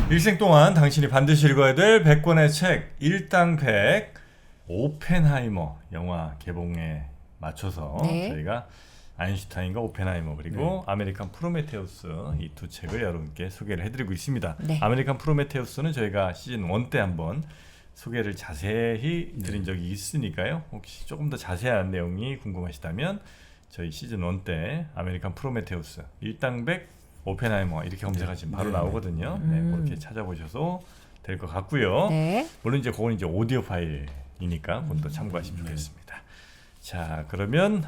일생 동안 당신이 반드시 읽어야 될 100권의 책 일당 100 오펜하이머 영화 개봉에 맞춰서 네. 저희가 아인슈타인과 오펜하이머 그리고 아메리칸 프로메테우스 이 두 책을 여러분께 소개를 해드리고 있습니다. 네. 아메리칸 프로메테우스는 저희가 시즌 1 때 한번 소개를 자세히 드린 적이 있으니까요. 혹시 조금 더 자세한 내용이 궁금하시다면 저희 시즌 1 때 아메리칸 프로메테우스 일당 100 오펜하이머 이렇게 검색하시면 바로 나오거든요. 네, 그렇게 찾아보셔도 될 것 같고요. 네. 물론 이제 그건 이제 오디오 파일이니까 그것도 참고하시면 좋겠습니다. 자, 그러면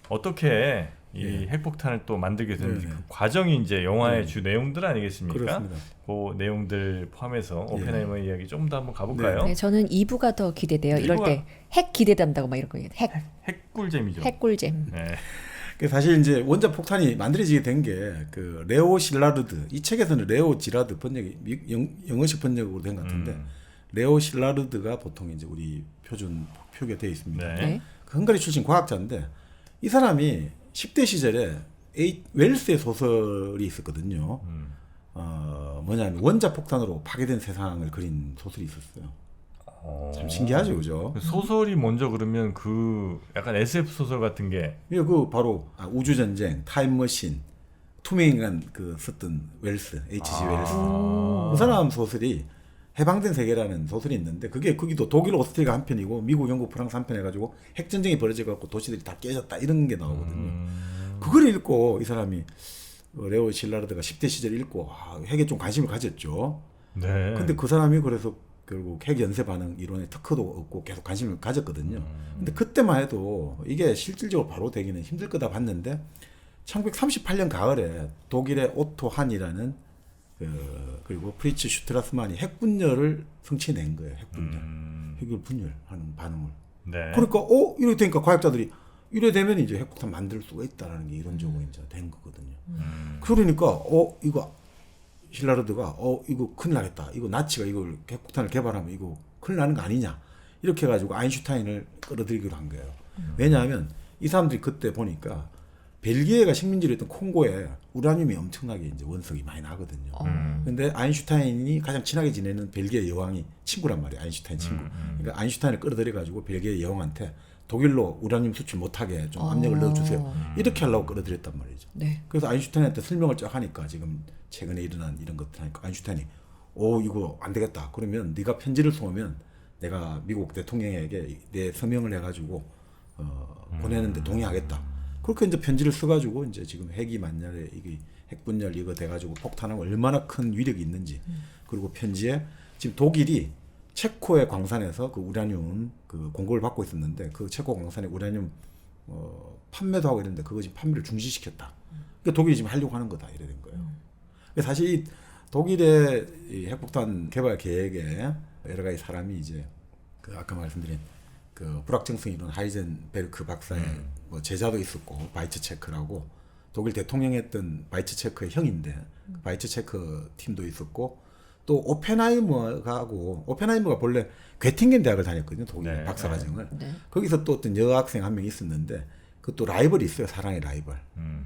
어떻게 이 핵폭탄을 또 만들게 되는지 그 과정이 이제 영화의 주 내용들 아니겠습니까? 그렇습니다. 그 내용들 포함해서 오펜하이머 이야기 좀 더 한번 가볼까요? 네, 저는 2부가 더 기대돼요. 이럴 때 핵 기대된다고 막 이런 거 핵 핵꿀잼이죠. 핵꿀잼. 네. 사실 이제 원자 폭탄이 만들어지게 된 게 그 레오 실라르드 이 책에서는 레오 지라드 번역이 영어식 번역으로 된 것 같은데 레오 실라르드가 보통 이제 우리 표준 표기가 되어 있습니다. 네. 그 헝가리 출신 과학자인데 이 사람이 10대 시절에 웰스의 소설이 있었거든요. 뭐냐면 원자 폭탄으로 파괴된 세상을 그린 소설이 있었어요. 참 신기하죠, 그죠? 소설이 먼저 그러면 그 약간 SF 소설 같은 게 그 바로 우주 전쟁, 타임머신, 투명인간 그 썼던 웰스, H.G. 웰스. 그 사람 소설이 해방된 세계라는 소설이 있는데 그게 거기도 독일, 오스트리아 한 편이고 미국, 영국, 프랑스 한 편 해가지고 핵 전쟁이 벌어져 갖고 도시들이 다 깨졌다 이런 게 나오거든요. 그걸 읽고 이 사람이 레오 실라르드가 10대 시절 읽고 핵에 좀 관심을 가졌죠. 네. 근데 그 사람이 그래서 결국 핵 연쇄 반응 이론에 특허도 얻고 계속 관심을 가졌거든요. 근데 그때만 해도 이게 실질적으로 바로 되기는 힘들 거다 봤는데 1938년 가을에 독일의 오토 한이라는 그리고 프리츠 슈트라스만이 핵분열을 성취해낸 거예요. 핵분열. 핵을 분열하는 반응을. 네. 그러니까 이렇게 되니까 과학자들이 이래 되면 이제 핵폭탄 만들 수가 있다라는 게 이론적으로 이제 된 거거든요. 그러니까 이거 실라르드가 이거 큰일 나겠다. 이거 나치가 이걸 핵폭탄을 개발하면 이거 큰일 나는 거 아니냐. 이렇게 해가지고 아인슈타인을 끌어들이기로 한 거예요. 왜냐하면 이 사람들이 그때 보니까 벨기에가 식민지였던 콩고에 우라늄이 엄청나게 이제 원석이 많이 나거든요. 근데 아인슈타인이 가장 친하게 지내는 벨기에 여왕이 친구란 말이에요. 아인슈타인 친구. 그러니까 아인슈타인을 끌어들여가지고 벨기에 여왕한테 독일로 우라늄 수출 못하게 좀 압력을 넣어주세요. 이렇게 하려고 끌어들였단 말이죠. 네. 그래서 아인슈타인한테 설명을 쫙 하니까 지금 최근에 일어난 이런 것들 하니까 아인슈타인이 이거 안 되겠다. 그러면 네가 편지를 쏘면 내가 미국 대통령에게 내 서명을 해가지고 보내는데 동의하겠다. 그렇게 이제 편지를 써가지고 이제 지금 핵이 만약에 이게 핵분열 이거 돼가지고 폭탄하면 얼마나 큰 위력이 있는지 그리고 편지에 지금 독일이 체코의 광산에서 그 우라늄 그 공급을 받고 있었는데 그 체코 광산에 우라늄 판매도 하고 이랬는데 그거 지금 판매를 중지시켰다. 그러니까 독일이 지금 하려고 하는 거다 이래 된 거예요. 사실 이 독일의 이 핵폭탄 개발 계획에 여러 가지 사람이 이제 그 아까 말씀드린 그 불확정성 이론 하이젠베르크 박사의 뭐 제자도 있었고 바이츠체크라고 독일 대통령했던 바이츠체크의 형인데 바이츠체크 팀도 있었고 또 오펜하이머가 본래 괴팅겐 대학을 다녔거든요. 독일 박사과정을. 네. 거기서 또 어떤 여학생 한 명 있었는데 그것도 라이벌이 있어요. 사랑의 라이벌.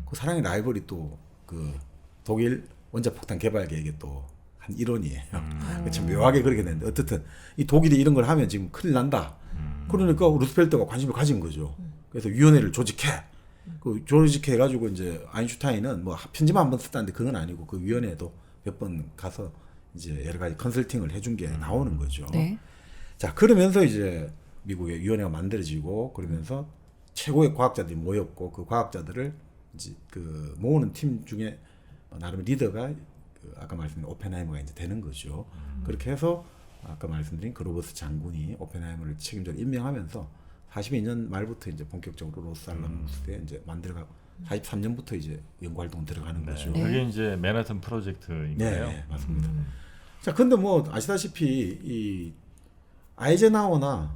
그 사랑의 라이벌이 또 그 독일 원자폭탄 개발 계획의 또 한 일원이에요. 참 묘하게 그렇게 됐는데 어쨌든 이 독일이 이런 걸 하면 지금 큰일 난다. 그러니까 루스펠트가 관심을 가진 거죠. 그래서 위원회를 조직해. 그 조직해가지고 이제 아인슈타인은 뭐 편지만 한 번 썼다는데 그건 아니고 그 위원회도 몇 번 가서 이제 여러 가지 컨설팅을 해준 게 나오는 거죠. 네. 자, 그러면서 이제 미국의 위원회가 만들어지고 그러면서 최고의 과학자들이 모였고 그 과학자들을 이제 그 모으는 팀 중에 나름 리더가 그 아까 말씀드린 오펜하이머가 이제 되는 거죠. 그렇게 해서 아까 말씀드린 그 로버트 장군이 오펜하이머를 책임자로 임명하면서 42년 말부터 이제 본격적으로 로스알라모스에 이제 만들어가고 43년부터 이제 연구 활동 들어가는 거죠. 그게 이제 맨하탄 프로젝트인가요? 네, 맞습니다. 자, 근데 뭐 아시다시피 이 아이젠하워나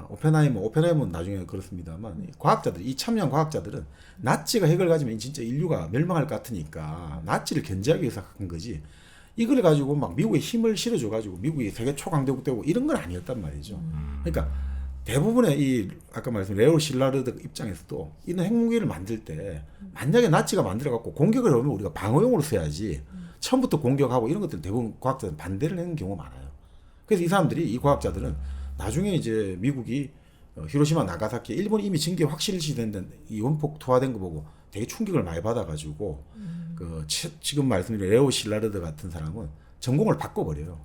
오펜하이머는 나중에 그렇습니다만 이 과학자들, 이 참여한 과학자들은 나치가 핵을 가지면 진짜 인류가 멸망할 것 같으니까 나치를 견제하기 위해서 한 거지. 이걸 가지고 막 미국에 힘을 실어줘 가지고 미국이 세계 초강대국 되고 이런 건 아니었단 말이죠. 그러니까 대부분의 이 아까 말씀드린 레오 실라르드 입장에서도 이런 핵무기를 만들 때 만약에 나치가 만들어 갖고 공격을 하면 우리가 방어용으로 써야지 처음부터 공격하고 이런 것들 대부분 과학자들은 반대를 하는 경우가 많아요. 그래서 이 사람들이 이 과학자들은 나중에 이제 미국이 히로시마 나가사키 일본이 이미 징계 확실시된 이 원폭 투하된 거 보고 되게 충격을 많이 받아가지고 지금 말씀드린 레오 실라르드 같은 사람은 전공을 바꿔버려요.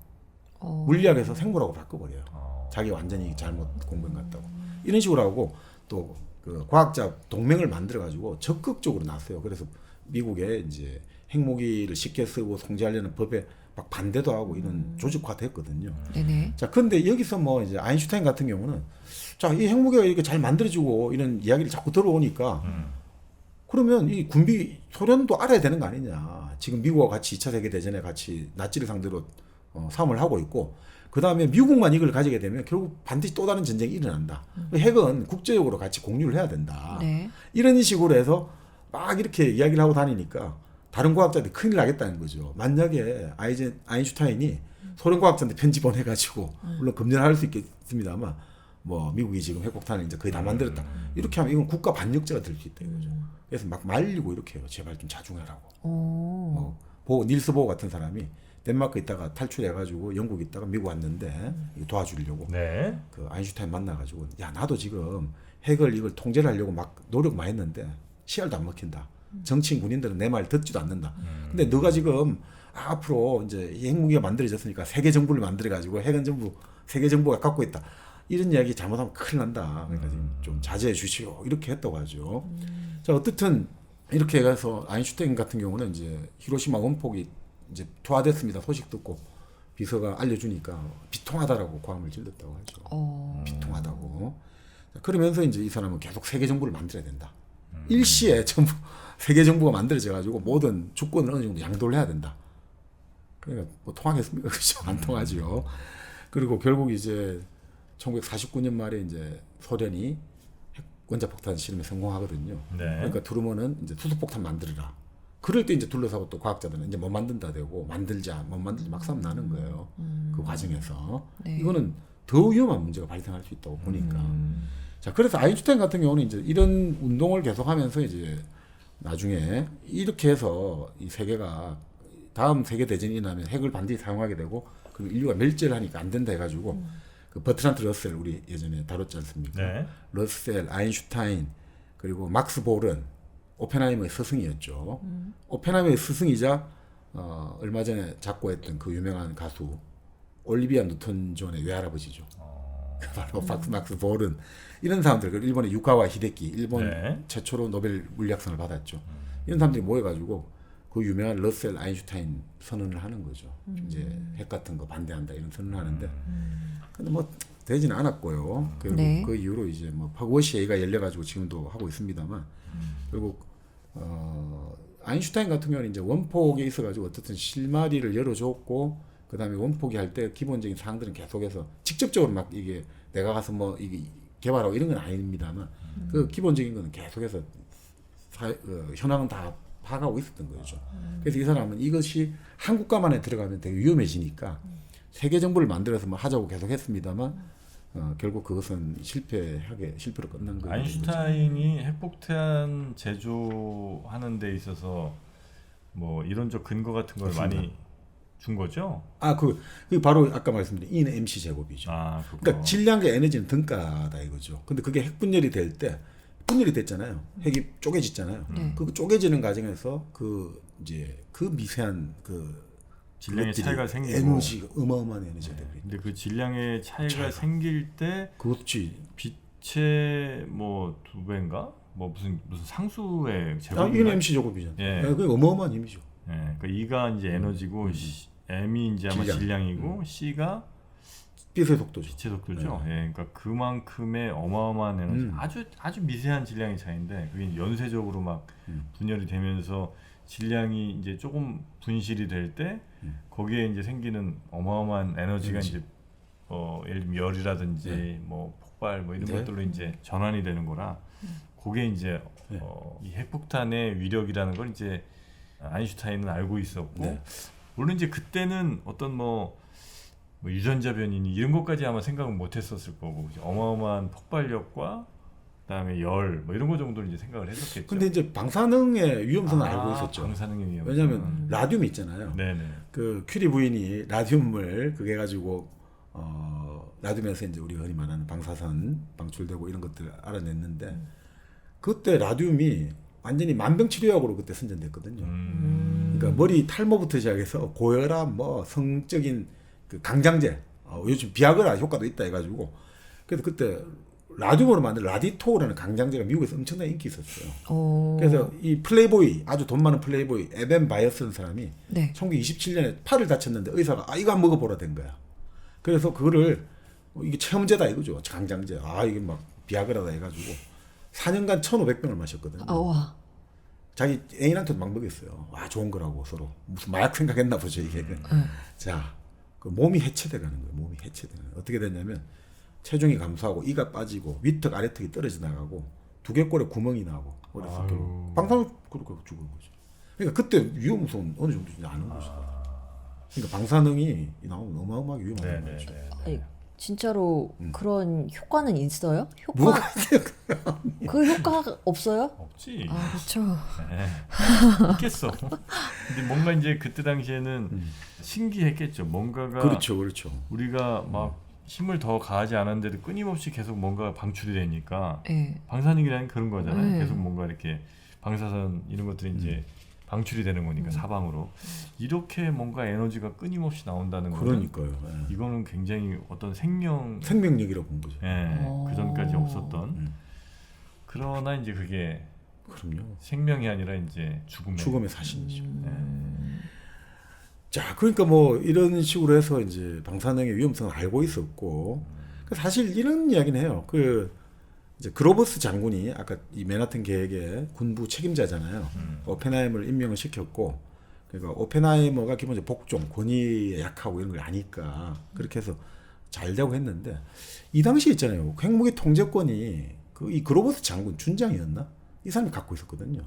물리학에서 생물학으로 바꿔버려요. 자기 완전히 잘못 공부한 것 같다고. 이런 식으로 하고 또 그 과학자 동맹을 만들어가지고 적극적으로 나서요. 그래서 미국에 이제 핵무기를 쉽게 쓰고 통제하려는 법에 막 반대도 하고 이런 조직화됐거든요. 네네. 자, 근데 여기서 뭐 이제 아인슈타인 같은 경우는 자, 이 핵무기가 이렇게 잘 만들어지고 이런 이야기를 자꾸 들어오니까 그러면 이 군비 소련도 알아야 되는 거 아니냐. 지금 미국과 같이 2차 세계대전에 같이 나치를 상대로 싸움을 하고 있고 그 다음에 미국만 이걸 가지게 되면 결국 반드시 또 다른 전쟁이 일어난다. 핵은 국제적으로 같이 공유를 해야 된다. 네. 이런 식으로 해서 막 이렇게 이야기를 하고 다니니까 다른 과학자들이 큰일 나겠다는 거죠. 만약에 아인슈타인이 소련 과학자한테 편지 보내가지고 물론 검열할 수 있겠습니다만 뭐 미국이 지금 핵폭탄을 이제 거의 다 만들었다. 이렇게 하면 이건 국가 반역죄가 될 수 있다 이거죠. 그래서 막 말리고 이렇게 해요. 제발 좀 자중하라고. 닐스 보호 같은 사람이 덴마크 있다가 탈출해가지고 영국 있다가 미국 왔는데 이거 도와주려고 네. 그 아인슈타인 만나가지고 야 나도 지금 핵을 이걸 통제를 하려고 막 노력 많이 했는데 씨알도 안 먹힌다. 정치인 군인들은 내 말 듣지도 않는다. 근데 너가 지금 앞으로 이제 이 핵무기가 만들어졌으니까 세계 정부를 만들어가지고 핵은 전부 세계 정부가 갖고 있다. 이런 이야기 잘못하면 큰일 난다. 그러니까 지금 좀 자제해 주시오. 이렇게 했다고 하죠. 자 어떻든 이렇게 해서 아인슈타인 같은 경우는 이제 히로시마 원폭이 이제 투하됐습니다. 소식 듣고 비서가 알려주니까 비통하다라고 고함을 질렀다고 하죠. 비통하다고. 그러면서 이제 이 사람은 계속 세계 정부를 만들어야 된다. 일시에 전부 세계 정부가 만들어져 가지고 모든 주권을 어느 정도 양도를 해야 된다. 그러니까 뭐 통하겠습니까? 그렇죠. 안 통하죠. 그리고 결국 이제 1949년 말에 이제 소련이 핵 원자폭탄 실험에 성공하거든요. 네. 그러니까 트루먼은 이제 수소폭탄 만들어라. 그럴 때 이제 둘러싸고 또 과학자들은 이제 못 만든다 되고 만들자 못 만들자 막 싸움 나는 거예요. 그 과정에서 네. 이거는 더 위험한 문제가 발생할 수 있다고 보니까. 자 그래서 아인슈타인 같은 경우는 이제 이런 운동을 계속하면서 이제 나중에 이렇게 해서 이 세계가 다음 세계 대전이 나면 핵을 반드시 사용하게 되고 그리고 인류가 멸절을 하니까 안 된다 해가지고 그 버트란트 러셀 우리 예전에 다뤘지 않습니까? 네. 러셀, 아인슈타인 그리고 막스 보른 오펜하이머의 스승이었죠. 오펜하이머의 스승이자 얼마 전에 작고했던 그 유명한 가수 올리비아 뉴턴 존의 외할아버지죠. 바로 막스 보른 이런 사람들 그리고 일본의 유카와 히데키 일본 네. 최초로 노벨 물리학상을 받았죠. 이런 사람들이 모여가지고 그 유명한 러셀 아인슈타인 선언을 하는 거죠. 이제 핵 같은 거 반대한다 이런 선언을 하는데 근데 뭐 되지는 않았고요. 그리고 네. 그 이후로 이제 뭐 퍼그워시회가 열려가지고 지금도 하고 있습니다만 결국 아인슈타인 같은 경우는 이제 원폭에 있어가지고 어떻든 실마리를 열어줬고 그 다음에 원폭이 할 때 기본적인 사항들은 계속해서 직접적으로 막 이게 내가 가서 뭐 이게 개발하고 이런 건 아닙니다만 그 기본적인 거는 계속해서 현황은 다 파악하고 있었던 거죠. 그래서 이 사람은 이것이 한 국가만에 들어가면 되게 위험해지니까 세계 정부를 만들어서 뭐 하자고 계속 했습니다만 결국 그것은 실패로 끝난 거예요. 아인슈타인이 핵폭탄 제조하는 데 있어서 뭐 이론적 근거 같은 걸 그렇습니다. 많이 준 거죠? 그 바로 아까 말씀드린 E는 MC 제곱이죠. 아, 그거. 그러니까 질량과 에너지는 등가다 이거죠. 근데 그게 핵 분열이 될 때 분열이 됐잖아요. 핵이 쪼개졌잖아요. 네. 그 쪼개지는 과정에서 그 이제 그 미세한 그 질량의 그것들이 차이가 생기고. 에너지가 어마어마한 에너지가 되고 근데 그 질량의 차이가 차이가. 생길 때 그렇지. 빛의 뭐 2배인가? 뭐 무슨 상수의 제곱인가? 이건 MC 제곱이잖아요. 예. 그게 어마어마한 힘이죠. 예, 그 E가 이제 에너지고 M이 이제 아마 질량. 질량이고 C가 빛의 속도죠. 빛의 속도죠. 예, 그러니까 그만큼의 어마어마한 에너지, 아주 미세한 질량의 차이인데 그게 연쇄적으로 막 분열이 되면서 질량이 이제 조금 분실이 될 때 거기에 이제 생기는 어마어마한 에너지가 에너지. 이제 예를 들면 열이라든지 뭐 폭발 뭐 이런 네. 것들로 이제 전환이 되는 거라 그게 이제 네. 이 핵폭탄의 위력이라는 걸 이제 아인슈타인은 알고 있었고 네. 물론 이제 그때는 어떤 뭐 유전자 변이니 이런 것까지 아마 생각은 못했었을 거고 그죠? 어마어마한 폭발력과 그다음에 열 뭐 이런 거 정도는 이제 생각을 했었겠죠. 근데 이제 방사능의 위험성은 알고 있었죠. 방사능의 위험. 왜냐하면 라듐 있잖아요. 네네. 그 큐리 부인이 라듐을 그게 가지고 라듐에서 이제 우리가 흔히 말하는 방사선 방출되고 이런 것들 알아냈는데 그때 라듐이 완전히 만병치료약으로 그때 선전됐거든요. 그러니까 머리 탈모부터 시작해서 고혈압, 뭐 성적인 그 강장제, 요즘 비아그라 효과도 있다 해가지고 그래서 그때 라듐으로 만든 라디토라는 강장제가 미국에서 엄청난 인기 있었어요. 그래서 이 플레이보이 아주 돈 많은 플레이보이 에벤 바이어스라는 사람이 네. 1927년에 팔을 다쳤는데 의사가 이거 한번 먹어보라 된 거야. 그래서 그거를 이게 체험제다 이거죠. 강장제. 이게 막 비아그라다 해가지고 4년간 1,500병을 마셨거든요. 와. 자기 애인한테도 막 먹였어요. 좋은 거라고 서로 무슨 마약 생각했나 보죠 이게. 자, 그 몸이 해체돼가는 거예요. 몸이 해체되는 거예요. 어떻게 됐냐면 체중이 감소하고 이가 빠지고 위턱 아래턱이 떨어져 나가고 두개골에 구멍이 나고 머리속으로 방사능 그렇게 죽은 거죠. 그러니까 그때 위험성은 어느 정도인지 아는 거죠. 그러니까 방사능이 나오면 어마어마하게 위험한 거죠. 아니, 진짜로 그런 효과는 있어요? 뭐가 그 효과가 없어요? 없지. 그렇죠. 네. 있겠어. 근데 뭔가 이제 그때 당시에는 신기했겠죠. 뭔가가 그렇죠. 우리가 막 힘을 더 가하지 않았는데도 끊임없이 계속 뭔가 방출이 되니까 네. 방사능이라는 그런 거잖아요. 네. 계속 뭔가 이렇게 방사선 이런 것들이 이제 방출이 되는 거니까 사방으로 이렇게 뭔가 에너지가 끊임없이 나온다는 거는 그러니까요. 이거는 굉장히 어떤 생명력이라고 본 거죠. 그 전까지 없었던 그러나 이제 그게 그럼요. 생명이 아니라 이제 죽음의 사신이죠. 네. 자, 그러니까 뭐 이런 식으로 해서 이제 방사능의 위험성을 알고 있었고 사실 이런 이야기는 해요. 그 이제 그로버스 장군이 아까 이 맨하튼 계획의 군부 책임자잖아요. 오펜하이머를 임명을 시켰고, 그러니까 오펜하이머가 기본적으로 복종, 권위에 약하고 이런 걸 아니까 그렇게 해서 잘 되고 했는데 이 당시 있잖아요. 핵무기 통제권이 이 그로버스 장군 준장이었나? 이 사람이 갖고 있었거든요.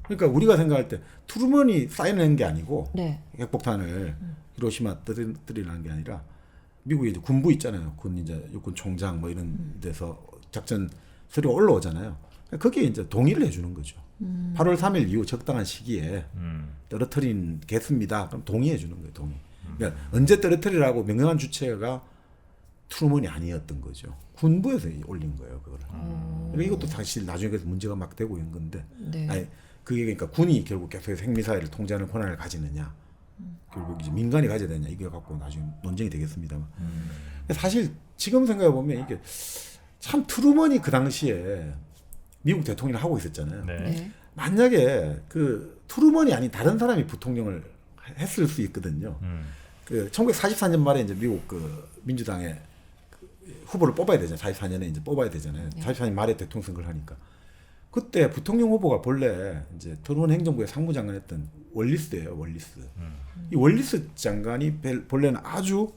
그러니까 우리가 생각할 때 트루먼이 사인한 게 아니고 네. 핵폭탄을 히로시마 뜨리라는 게 아니라 미국에 이제 군부 있잖아요. 군 이제 육군 총장 뭐 이런 데서 작전 서류가 올라오잖아요. 거기에 이제 동의를 해주는 거죠. 8월 3일 이후 적당한 시기에 떨어뜨리겠습니다. 그럼 동의해 주는 거예요. 동의. 그러니까 언제 떨어뜨리라고 명령한 주체가 트루먼이 아니었던 거죠. 군부에서 올린 거예요. 그거를. 그러니까 이것도 사실 나중에 그래서 문제가 막 되고 있는 건데. 네. 아니, 그게 그러니까 군이 결국 계속 핵미사일을 통제하는 권한을 가지느냐, 결국 이제 민간이 가져야 되냐 이거 갖고 나중에 논쟁이 되겠습니다만. 사실 지금 생각해 보면 이게 참 트루먼이 그 당시에 미국 대통령을 하고 있었잖아요. 네. 네. 만약에 그 트루먼이 아닌 다른 사람이 부통령을 했을 수 있거든요. 그 1944년 말에 이제 미국 그 민주당의 그 후보를 뽑아야 되잖아요. 44년에 이제 뽑아야 되잖아요. 44년 말에 대통령 선거를 하니까. 그때 부통령 후보가 본래 이제 트루먼 행정부의 상무장관했던 월리스예요. 월리스. 이 월리스 장관이 본래는 아주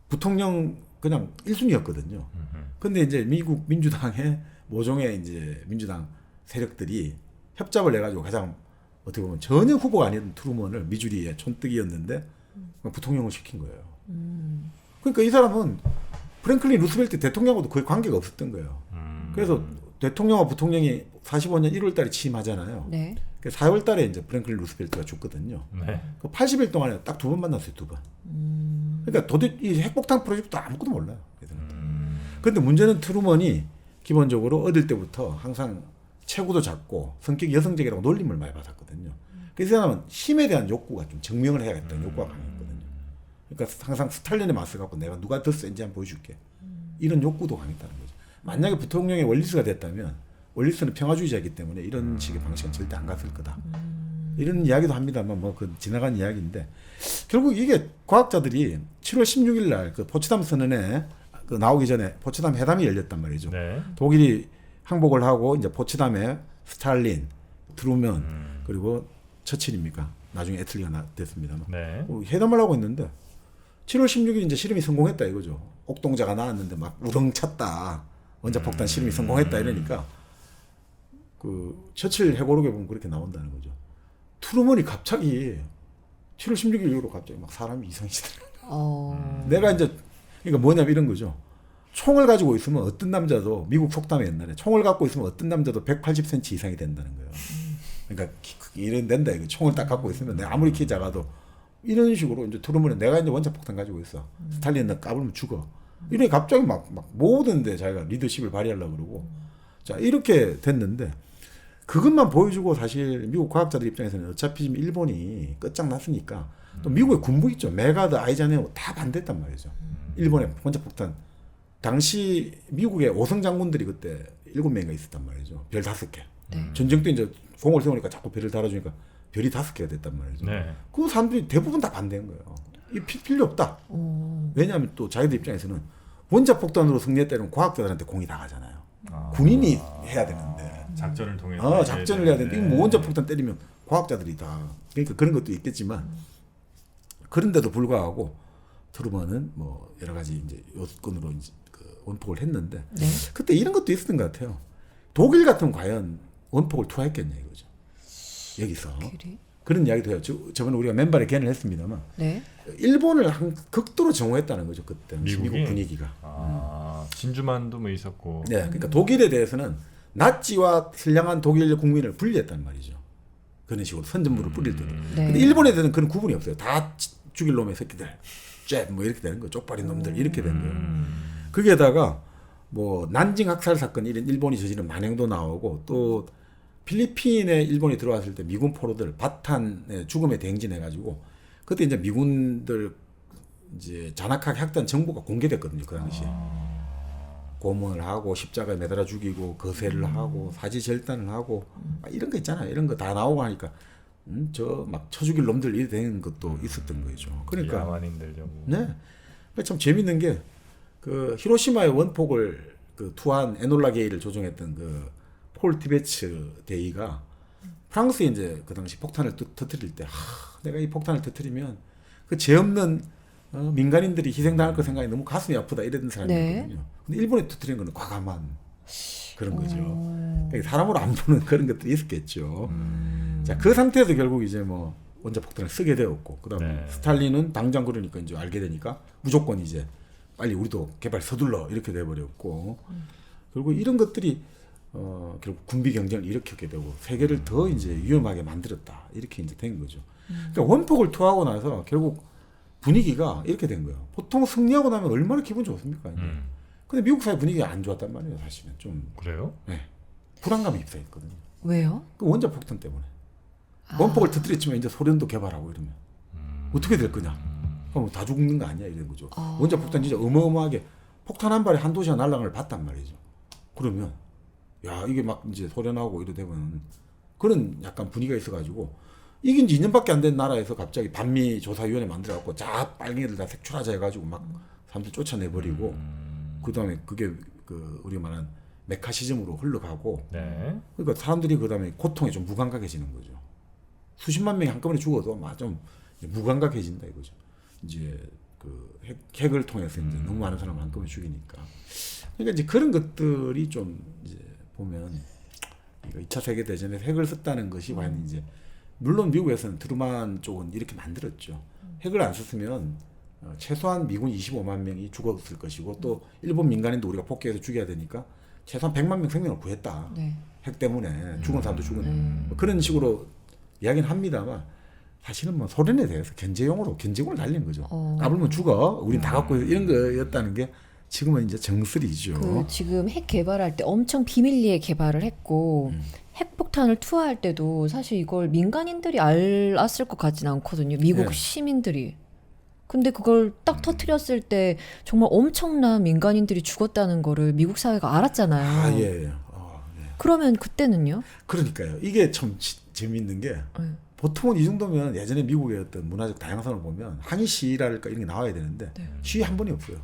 부통령 그냥 1순위였거든요. 근데 이제 미국 민주당의 모종의 이제 민주당 세력들이 협잡을 해가지고 가장 어떻게 보면 전혀 후보가 아니던 트루먼을 미주리의 촌뜨기였는데 부통령을 시킨 거예요. 그러니까 이 사람은 프랭클린 루스벨트 대통령하고도 거의 관계가 없었던 거예요. 그래서 대통령과 부통령이 45년 1월 달에 취임하잖아요. 네. 4월 달에 이제 프랭클린 루스벨트가 죽거든요. 네. 그 80일 동안에 딱 2번 만났어요, 2번. 그러니까 도대체 이 핵폭탄 프로젝트도 아무것도 몰라요. 그런데 문제는 트루먼이 기본적으로 어릴 때부터 항상 체구도 작고 성격이 여성적이라고 놀림을 많이 받았거든요. 그래서 이 사람은 힘에 대한 욕구가 좀 증명을 해야겠다는 욕구가 강했거든요. 그러니까 항상 스탈린에 맞서갖고 내가 누가 더 센지 한번 보여줄게. 이런 욕구도 강했다는 거죠. 만약에 부통령의 월리스가 됐다면 월리스는 평화주의자이기 때문에 이런 식의 방식은 절대 안 갔을 거다. 이런 이야기도 합니다만 뭐 그 지나간 이야기인데 결국 이게 과학자들이 7월 16일 날 그 포츠담 선언에 그 나오기 전에 포츠담 회담이 열렸단 말이죠. 네. 독일이 항복을 하고 이제 포츠담에 스탈린, 트루먼 그리고 처칠입니까? 나중에 애틀리가 됐습니다만 네. 회담을 하고 있는데 7월 16일 이제 실험이 성공했다 이거죠. 옥동자가 나왔는데 막 우렁찼다. 원자폭탄 실험이 성공했다 이러니까 그 처칠 해고록에 보면 그렇게 나온다는 거죠. 트루먼이 갑자기 7월 16일 이후로 갑자기 막 사람이 이상해지더라고요. 내가 이제 그러니까 뭐냐면 이런 거죠. 총을 가지고 있으면 어떤 남자도 미국 속담에 옛날에 총을 갖고 있으면 어떤 남자도 180cm 이상이 된다는 거예요. 그러니까 이런 된다 이거. 총을 딱 갖고 있으면 내가 아무리 키 작아도 이런 식으로 이제 트루먼은 내가 이제 원자폭탄 가지고 있어. 스탈린은 까불면 죽어. 이러니 갑자기 막 모든 데 자기가 리더십을 발휘하려고 그러고. 자, 이렇게 됐는데 그것만 보여주고 사실 미국 과학자들 입장에서는 어차피 지금 일본이 끝장났으니까 또 미국의 군부 있죠. 메가드 아이자네오 다 반대했단 말이죠. 일본의 원자폭탄. 당시 미국의 5성 장군들이 그때 7명이 있었단 말이죠. 별 5개. 전쟁 때 이제 공을 세우니까 자꾸 별을 달아주니까 별이 5개가 됐단 말이죠. 네. 그 사람들이 대부분 다 반대한 거예요. 이 필요 없다. 왜냐하면 또 자기들 입장에서는 원자폭탄으로 승리했다는 과학자들한테 공이 나가잖아요. 군인이 해야 되는데. 작전을 통해서. 작전을 해야 되는데 이거 뭐 원자폭탄 때리면 과학자들이 다. 그러니까 그런 것도 있겠지만 그런데도 불구하고 트루먼은 뭐 여러 가지 이제 요건으로 이제 그 원폭을 했는데 그때 이런 것도 있었던 것 같아요. 독일 같으면 과연 원폭을 투하했겠냐 이거죠. 여기서 그런 이야기도 해요. 저번에 우리가 맨발의 견해를 했습니다만 일본을 극도로 정오했다는 거죠. 그때 미국 분위기가. 진주만도 뭐 있었고. 네, 그러니까 독일에 대해서는 나치와 선량한 독일 국민을 분리했단 말이죠. 그런 식으로 선전물을 뿌릴 때도. 근데 일본에 대해서는 그런 구분이 없어요. 다 죽일 놈의 새끼들, 뭐 이렇게 되는 거, 쪽발인 놈들 이렇게 된 거예요. 거기에다가 뭐 난징 학살 사건 이런 일본이 저지른 만행도 나오고 또 필리핀에 일본이 들어왔을 때 미군 포로들 바탄의 죽음에 대행진해가지고 그때 이제 미군들 이제 잔악하게 학대한 정보가 공개됐거든요. 그 당시에. 고문을 하고 십자가에 매달아 죽이고 거세를 하고 사지 절단을 하고 이런 거 있잖아요. 이런 거 다 나오고 하니까 저 막 쳐 죽일 놈들 이래 되는 것도 있었던 거죠. 그러니까 야만인들 전부. 네. 참 재밌는 게 그 히로시마의 원폭을 그 투한 에놀라 게이를 조종했던 그 폴 티베츠 대위가 프랑스에 이제 그 당시 폭탄을 터뜨릴 때 내가 이 폭탄을 터뜨리면 그 죄 없는 민간인들이 희생당할 거 생각이 너무 가슴이 아프다 이랬던 사람이거든요. 근데 일본에 터뜨린 거는 과감한 그런 거죠. 그러니까 사람으로 안 보는 그런 것들이 있었겠죠. 자, 그 상태에서 결국 이제 뭐 원자폭탄을 쓰게 되었고, 그다음에 스탈린은 당장 그러니까 이제 알게 되니까 무조건 이제 빨리 우리도 개발 서둘러 이렇게 돼버렸고, 결국 이런 것들이 결국 군비 경쟁을 일으켰게 되고 세계를 더 이제 위험하게 만들었다 이렇게 이제 된 거죠. 그러니까 원폭을 투하고 나서 결국 분위기가 이렇게 된 거예요. 보통 승리하고 나면 얼마나 기분 좋습니까? 근데 미국 사회 분위기가 안 좋았단 말이에요. 사실은 좀 그래요? 네, 불안감이 입사했거든요. 왜요? 그 원자폭탄 때문에. 원폭을 터뜨렸지만 이제 소련도 개발하고 이러면 어떻게 될 거냐? 그럼 다 죽는 거 아니야 이런 거죠. 원자폭탄 진짜 어마어마하게 폭탄 한 발에 한 도시가 날아가는 걸 봤단 말이죠. 그러면 야 이게 막 이제 소련하고 이래 되면 그런 약간 분위기가 있어가지고 이긴 지 2년밖에 안 된 나라에서 갑자기 반미 조사위원회 만들어갖고 자 빨갱이들 다 색출하자 해가지고 막 사람들 쫓아내버리고 그 다음에 그게 그 우리가 말하는 메카시즘으로 흘러가고 그러니까 사람들이 그 다음에 고통에 좀 무감각해지는 거죠. 수십만 명이 한꺼번에 죽어도 막 좀 무감각해진다 이거죠. 이제 그 핵을 통해서 이제 너무 많은 사람을 한꺼번에 죽이니까. 그러니까 이제 그런 것들이 좀 이제 보면 이거 2차 세계 대전에 핵을 썼다는 것이 과연 이제 물론 미국에서는 트루만 쪽은 이렇게 만들었죠. 핵을 안 썼으면 최소한 미군 25만 명이 죽었을 것이고 또 일본 민간인도 우리가 폭격해서 죽여야 되니까 최소한 100만 명 생명을 구했다. 핵 때문에 죽은 사람도 죽은 뭐 그런 식으로 이야기는 합니다만 사실은 뭐 소련에 대해서 견제공을 날린 거죠. 까불면 죽어. 우린 다 갖고 이런 거였다는 게 지금은 이제 정설이죠. 그 지금 핵 개발할 때 엄청 비밀리에 개발을 했고 핵폭탄을 투하할 때도 사실 이걸 민간인들이 알았을 것 같지는 않거든요. 미국 시민들이. 근데 그걸 딱 터뜨렸을 때 정말 엄청난 민간인들이 죽었다는 거를 미국 사회가 알았잖아요. 예. 그러면 그때는요? 그러니까요. 이게 참 재미있는 게 보통은 이 정도면 예전에 미국의 어떤 문화적 다양성을 보면 항의 시위랄까 이런 게 나와야 되는데 시위 한 번이 없어요.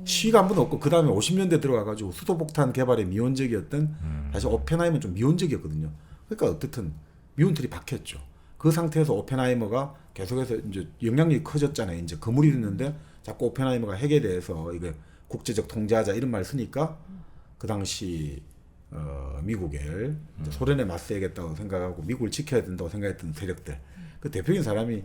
시위가 한 번도 없고 그 다음에 50년대 들어와가지고 수소폭탄 개발에 미온적이었던 사실 오펜하이머는 좀 미온적이었거든요. 그러니까 어떻든 미운틀이 박혔죠. 그 상태에서 오펜하이머가 계속해서 이제 영향력이 커졌잖아요. 이제 거물이 됐는데 자꾸 오펜하이머가 핵에 대해서 이게 국제적 통제하자 이런 말 쓰니까 그 당시 미국을 소련에 맞서야겠다고 생각하고 미국을 지켜야 된다고 생각했던 세력들 그 대표적인 사람이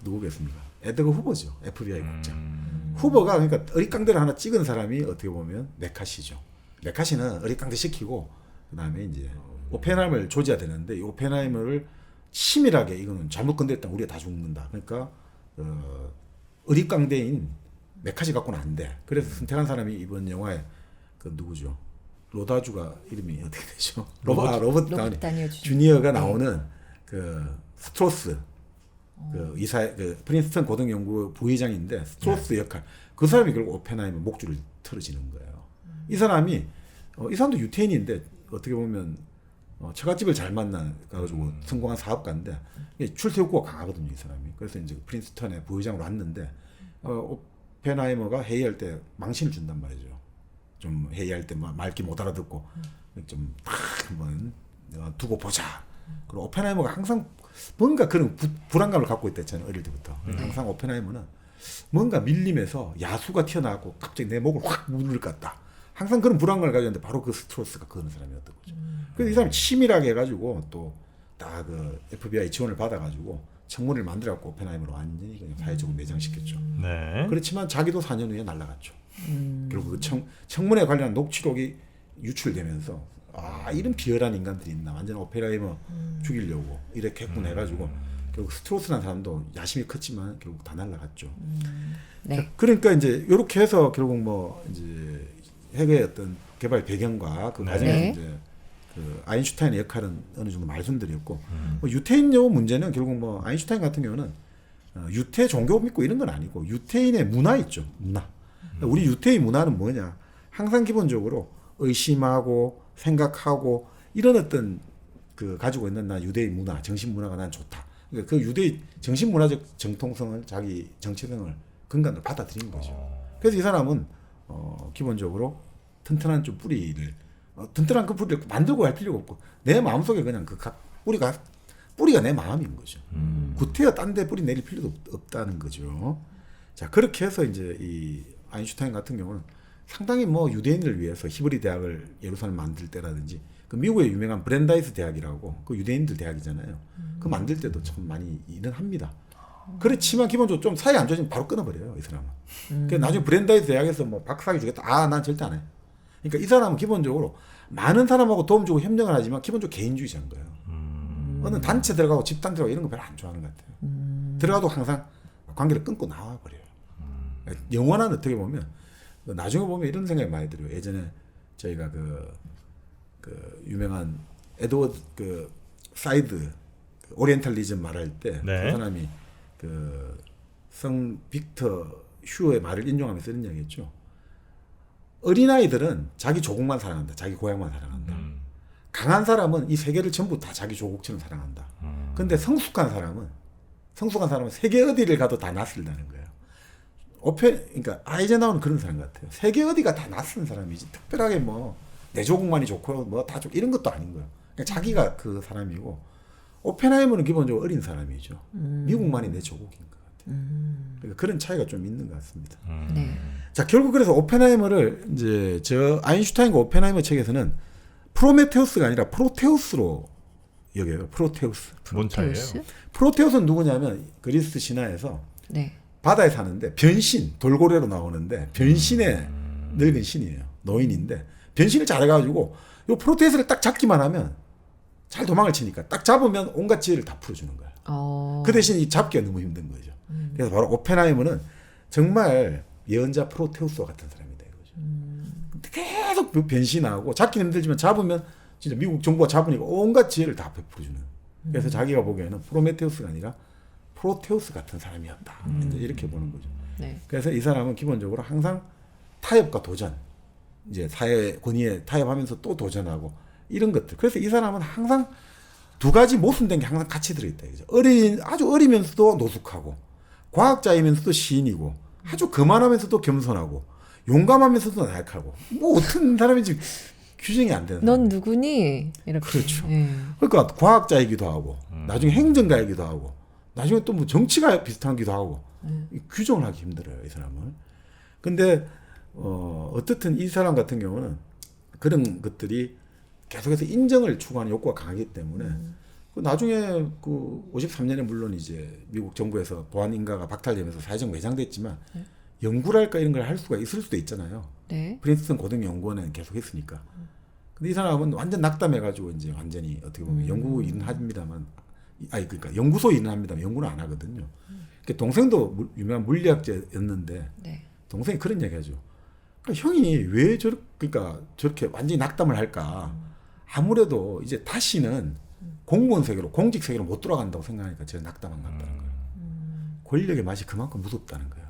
누구겠습니까? 에드거 후보죠. FBI 국장. 후보가 그러니까 어릿강대를 하나 찍은 사람이 어떻게 보면 메카시죠. 메카시는 어릿강대 시키고 그다음에 이제 오펜하이머를 조져야 되는데 이 오펜하이머를 치밀하게 이거는 잘못 건드렸다 우리가 다 죽는다. 그러니까 어릿강대인 메카시 갖고는 안 돼. 그래서 선택한 사람이 이번 영화에 그 누구죠? 로다주가 이름이 어떻게 되죠? 로버트 다니 주니어가 나오는 그 스트로스 그 이사 그 프린스턴 고등연구 부회장인데 스트로스 역할 그 사람이 결국 오펜하이머 목줄을 틀어지는 거예요. 이 사람이 이 사람도 유태인인데 어떻게 보면 처갓집을 잘 만나 가지고 성공한 사업가인데 출세욕구가 강하거든요 이 사람이. 그래서 이제 프린스턴의 부회장으로 왔는데 오펜하이머가 회의할 때 망신을 준단 말이죠. 좀 회의할 때 말귀 못 알아듣고 좀 딱 한번 두고 보자. 그리고 오펜하이머가 항상 뭔가 그런 불안감을 갖고 있댔잖아요 어릴 때부터. 항상 오펜하이머는 뭔가 밀림에서 야수가 튀어나왔고 갑자기 내 목을 확 물을 것 같다. 항상 그런 불안감을 가지고 있는데 바로 그 스트로스가 그런 사람이었던 거죠. 그래서 이 사람이 치밀하게 해가지고 또 다 그 FBI 지원을 받아가지고 청문회를 만들어갖고 오펜하이머를 완전히 그냥 사회적으로 매장시켰죠. 네. 그렇지만 자기도 4년 후에 날아갔죠. 결국 그 청문회 관련한 녹취록이 유출되면서 이런 비열한 인간들이 있나 완전 오펜하이머 죽이려고 이렇게 했구나 해가지고 결국 스트로스라는 사람도 야심이 컸지만 결국 다 날아갔죠. 네. 그러니까 이제 이렇게 해서 결국 뭐 이제 핵의 어떤 개발 배경과 그 과정에서 네. 이제 그 아인슈타인의 역할은 어느 정도 말씀드렸고 뭐 유태인요 문제는 결국 뭐 아인슈타인 같은 경우는 유태 종교 믿고 이런 건 아니고 유태인의 문화 있죠 문화. 우리 유태인 문화는 뭐냐? 항상 기본적으로 의심하고 생각하고 이런 어떤 그 가지고 있는 나 유대인 문화, 정신 문화가 난 좋다. 그러니까 그 유대인 정신 문화적 정통성을 자기 정체성을 근간으로 받아들이는 거죠. 그래서 이 사람은 기본적으로 튼튼한 좀 뿌리를 튼튼한 그 뿌리를 만들고 할 필요가 없고 내 마음속에 그냥 그 뿌리가 내 마음인 거죠. 구태여 딴 데 뿌리 내릴 필요도 없다는 거죠. 자 그렇게 해서 이제 이 아인슈타인 같은 경우는 상당히 뭐 유대인을 위해서 히브리 대학을 예루살렘 만들 때라든지 그 미국의 유명한 브랜다이스 대학이라고 그 유대인들 대학이잖아요. 그 만들 때도 참 많이 일은 합니다. 그렇지만 기본적으로 좀 사이 안 좋아지면 바로 끊어버려요 이 사람은. 그래서 나중에 브랜다이스 대학에서 뭐 박사학위 주겠다. 난 절대 안 해. 그러니까 이 사람은 기본적으로 많은 사람하고 도움 주고 협력을 하지만 기본적으로 개인주의자인 거예요. 어느 단체 들어가고 집단 들어가고 이런 거 별로 안 좋아하는 것 같아요. 들어가도 항상 관계를 끊고 나와버려요. 영원한 어떻게 보면 나중에 보면 이런 생각이 많이 들어요. 예전에 저희가 그 유명한 에드워드 그 사이드 그 오리엔탈리즘 말할 때 그 네. 사람이 그 성 빅터 휴의 말을 인용하면서 이런 이야기했죠. 어린아이들은 자기 조국만 사랑한다. 자기 고향만 사랑한다. 강한 사람은 이 세계를 전부 다 자기 조국처럼 사랑한다. 근데 성숙한 사람은 세계 어디를 가도 다 낯설다는 거예요. 그러니까 아이젠하워는 그런 사람 같아요. 세계 어디가 다 낯선 사람이지. 특별하게 뭐 내 조국만이 좋고 뭐 다 좋고 이런 것도 아닌 거예요. 그러니까 자기가 그 사람이고 오펜하이머는 기본적으로 어린 사람이죠. 미국만이 내 조국인 것 같아요. 그러니까 그런 차이가 좀 있는 것 같습니다. 네. 자 결국 그래서 오펜하이머를 이제 저 아인슈타인과 오펜하이머 책에서는 프로메테우스가 아니라 프로테우스로 여겨요. 프로테우스. 뭔 차이예요? 테우스? 프로테우스는 누구냐면 그리스 신화에서 네. 바다에 사는데 변신 돌고래로 나오는데 변신의 늙은 신이에요. 노인인데 변신을 잘해가지고 요 프로테우스를 딱 잡기만 하면 잘 도망을 치니까 딱 잡으면 온갖 지혜를 다 풀어주는 거야. 그 대신 이 잡기가 너무 힘든 거죠. 그래서 바로 오펜하이머는 정말 예언자 프로테우스와 같은 사람이다 이거죠. 계속 변신하고 잡기는 힘들지만 잡으면 진짜 미국 정부가 잡으니까 온갖 지혜를 다 베풀어주는. 그래서 자기가 보기에는 프로메테우스가 아니라 프로테우스 같은 사람이었다. 이제 이렇게 보는 거죠. 네. 그래서 이 사람은 기본적으로 항상 타협과 도전, 이제 사회 권위에 타협하면서 또 도전하고 이런 것들. 그래서 이 사람은 항상 두 가지 모순된 게 항상 같이 들어있다. 그죠? 아주 어리면서도 노숙하고, 과학자이면서도 시인이고, 아주 거만하면서도 겸손하고, 용감하면서도 나약하고, 뭐 어떤 사람인지 규정이 안 되는. 넌 누구니? 이렇게. 그렇죠. 네. 그러니까 과학자이기도 하고, 나중에 행정가이기도 하고, 나중에 또 뭐 정치가 비슷하기도 하고, 규정을 하기 힘들어요, 이 사람은. 근데 어떻든 이 사람 같은 경우는 그런 것들이 계속해서 인정을 추구하는 욕구가 강하기 때문에 나중에 그 53년에 물론 이제 미국 정부에서 보안 인가가 박탈되면서 사회적 매장됐지만 연구랄까 이런 걸 할 수가 있을 수도 있잖아요. 네. 프린스턴 고등연구원에 계속 했으니까. 근데 이 사람은 완전 낙담해가지고 이제 완전히 어떻게 보면 연구 일은 합니다만, 그러니까 연구소 일은 합니다만 연구는 안 하거든요. 그러니까 동생도 유명한 물리학자였는데 네. 동생이 그런 얘기하죠. 그러니까 형이 왜 그러니까 저렇게 완전히 낙담을 할까? 아무래도 이제 다시는 공무원 세계로 공직 세계로 못 돌아간다고 생각하니까 제가 낙담한 것 같다는 거예요. 권력의 맛이 그만큼 무섭다는 거예요.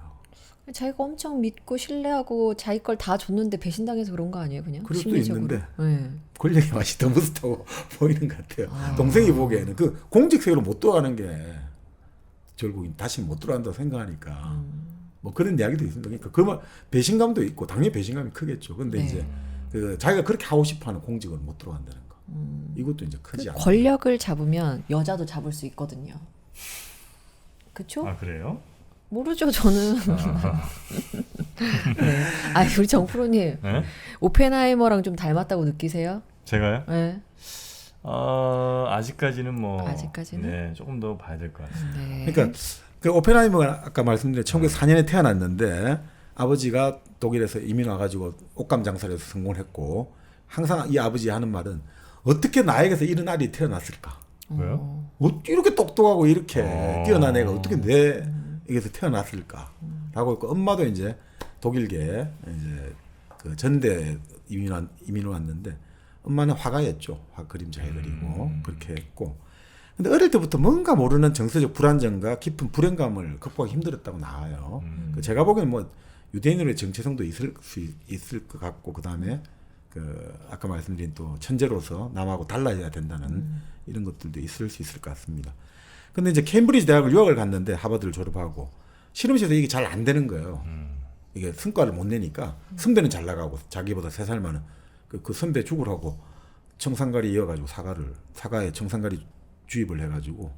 자기가 엄청 믿고 신뢰하고 자기 걸 다 줬는데 배신당해서 그런 거 아니에요, 그냥? 그럴 수도 심리적으로. 있는데 네. 권력의 맛이 더 무섭다고 보이는 것 같아요. 동생이 보기에는 그 공직 세계로 못 돌아가는 게 결국 다시 못 돌아간다고 생각하니까 뭐 그런 이야기도 있습니다. 그러니까 그 배신감도 있고 당연히 배신감이 크겠죠. 근데 네. 이제 그 자기가 그렇게 하고 싶어하는 공직을 못 들어간다는 거. 이것도 이제 그 크지 않아요. 권력을 잡으면 여자도 잡을 수 있거든요. 그쵸? 아 그래요? 모르죠, 저는. 네. 아, 우리 정프로님, 네? 오펜하이머랑 좀 닮았다고 느끼세요? 제가요? 네. 아직까지는 뭐 아직까지는? 네, 조금 더 봐야 될 것 같습니다. 네. 그러니까 그 오펜하이머가 아까 말씀드린 1904년에 태어났는데 아버지가 독일에서 이민 와가지고 옷감 장사를 해서 성공을 했고 항상 이 아버지 하는 말은 어떻게 나에게서 이런 아들이 태어났을까? 왜요? 이렇게 똑똑하고 이렇게 뛰어난 애가 어떻게 음. 내에게서 태어났을까? 라고 했고 엄마도 이제 독일계 이제 그 전대 이민을 왔는데 엄마는 화가였죠. 그림 잘 그리고 그렇게 했고. 근데 어릴 때부터 뭔가 모르는 정서적 불안정과 깊은 불행감을 극복하기 힘들었다고 나와요. 그 제가 보기에는 뭐 유대인으로의 정체성도 있을 것 같고 그다음에 그 아까 말씀드린 또 천재로서 남하고 달라야 된다는 이런 것들도 있을 수 있을 것 같습니다. 근데 이제 케임브리지 대학을 유학을 갔는데 하버드를 졸업하고 실험실에서 이게 잘 안 되는 거예요. 이게 성과를 못 내니까 선배는 잘 나가고 자기보다 3살 많은 그 선배 죽으라고 청산가리 이어가지고 사과에 청산가리 주입을 해가지고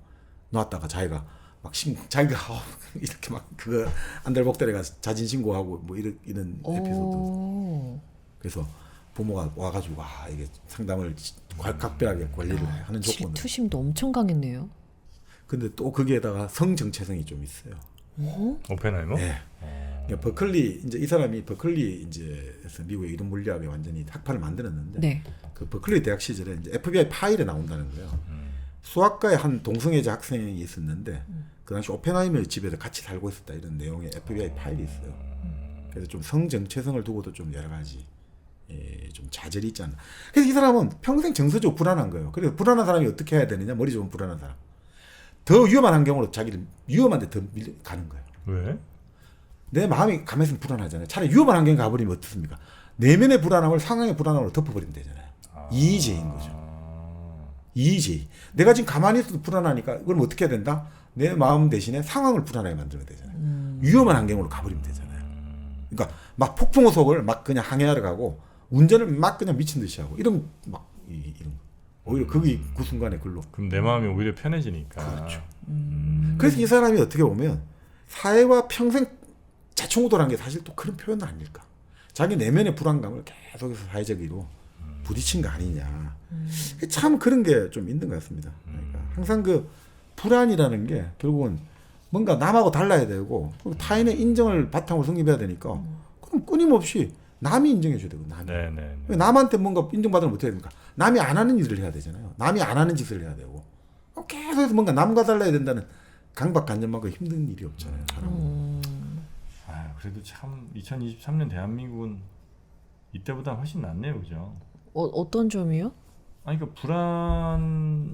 놨다가 자기가 막 자기가 이렇게 막 그거 안달복달해가 자진 신고하고 뭐 이런 에피소드. 오. 그래서 부모가 와가지고 이게 상담을 각별하게 관리를 하는 조건으로. 질투심도 엄청 강했네요. 근데 또 거기에다가 성 정체성이 좀 있어요. 오펜하이머? 네. 그러니까 버클리 이제 이 사람이 버클리 이제에서 미국의 이론 물리학에 완전히 학파를 만들었는데 네. 그 버클리 대학 시절에 이제 FBI 파일에 나온다는 거예요. 수학과의 한 동성애자 학생이 있었는데 그 당시 오펜하이머 집에서 같이 살고 있었다 이런 내용의 FBI 파일이 있어요. 그래서 좀 성 정체성을 두고도 좀 여러 가지 좀 좌절이 있지 않나. 그래서 이 사람은 평생 정서적으로 불안한 거예요. 그래서 불안한 사람이 어떻게 해야 되느냐? 머리 좋은 불안한 사람. 더 위험한 환경으로 자기를 위험한데 더 가는 거예요. 왜? 내 마음이 가만있으면 불안하잖아요. 차라리 위험한 환경에 가버리면 어떻습니까? 내면의 불안함을 상황의 불안함으로 덮어버리면 되잖아요. 이의제인 거죠. 이의제의. 내가 지금 가만히 있어도 불안하니까 그럼 어떻게 해야 된다? 내 마음 대신에 상황을 불안하게 만들면 되잖아요. 위험한 환경으로 가버리면 되잖아요. 그러니까 막 폭풍 속을 막 그냥 항해하러 가고 운전을 막 그냥 미친 듯이 하고 이런 막 이런 거. 오히려 거기 그 순간에 글로. 그럼 내 마음이 오히려 편해지니까. 그렇죠. 그래서 이 사람이 어떻게 보면 사회와 평생 자충우돌한 게 사실 또 그런 표현은 아닐까. 자기 내면의 불안감을 계속해서 사회적으로 부딪힌 거 아니냐. 참 그런 게 좀 있는 것 같습니다. 그러니까 항상 그 불안이라는 게 결국은 뭔가 남하고 달라야 되고 타인의 인정을 바탕으로 성립해야 되니까 그럼 끊임없이 남이 인정해줘야 되고 네네. 남한테 뭔가 인정받으면 어떻게 해야 됩니까? 남이 안 하는 일을 해야 되잖아요. 남이 안 하는 짓을 해야 되고 계속해서 뭔가 남과 달라야 된다는 강박관념만큼 힘든 일이 없잖아요. 그래도 참 2023년 대한민국은 이때보다 훨씬 낫네요, 그죠? 어떤 점이요? 아니 그러니까 불안하면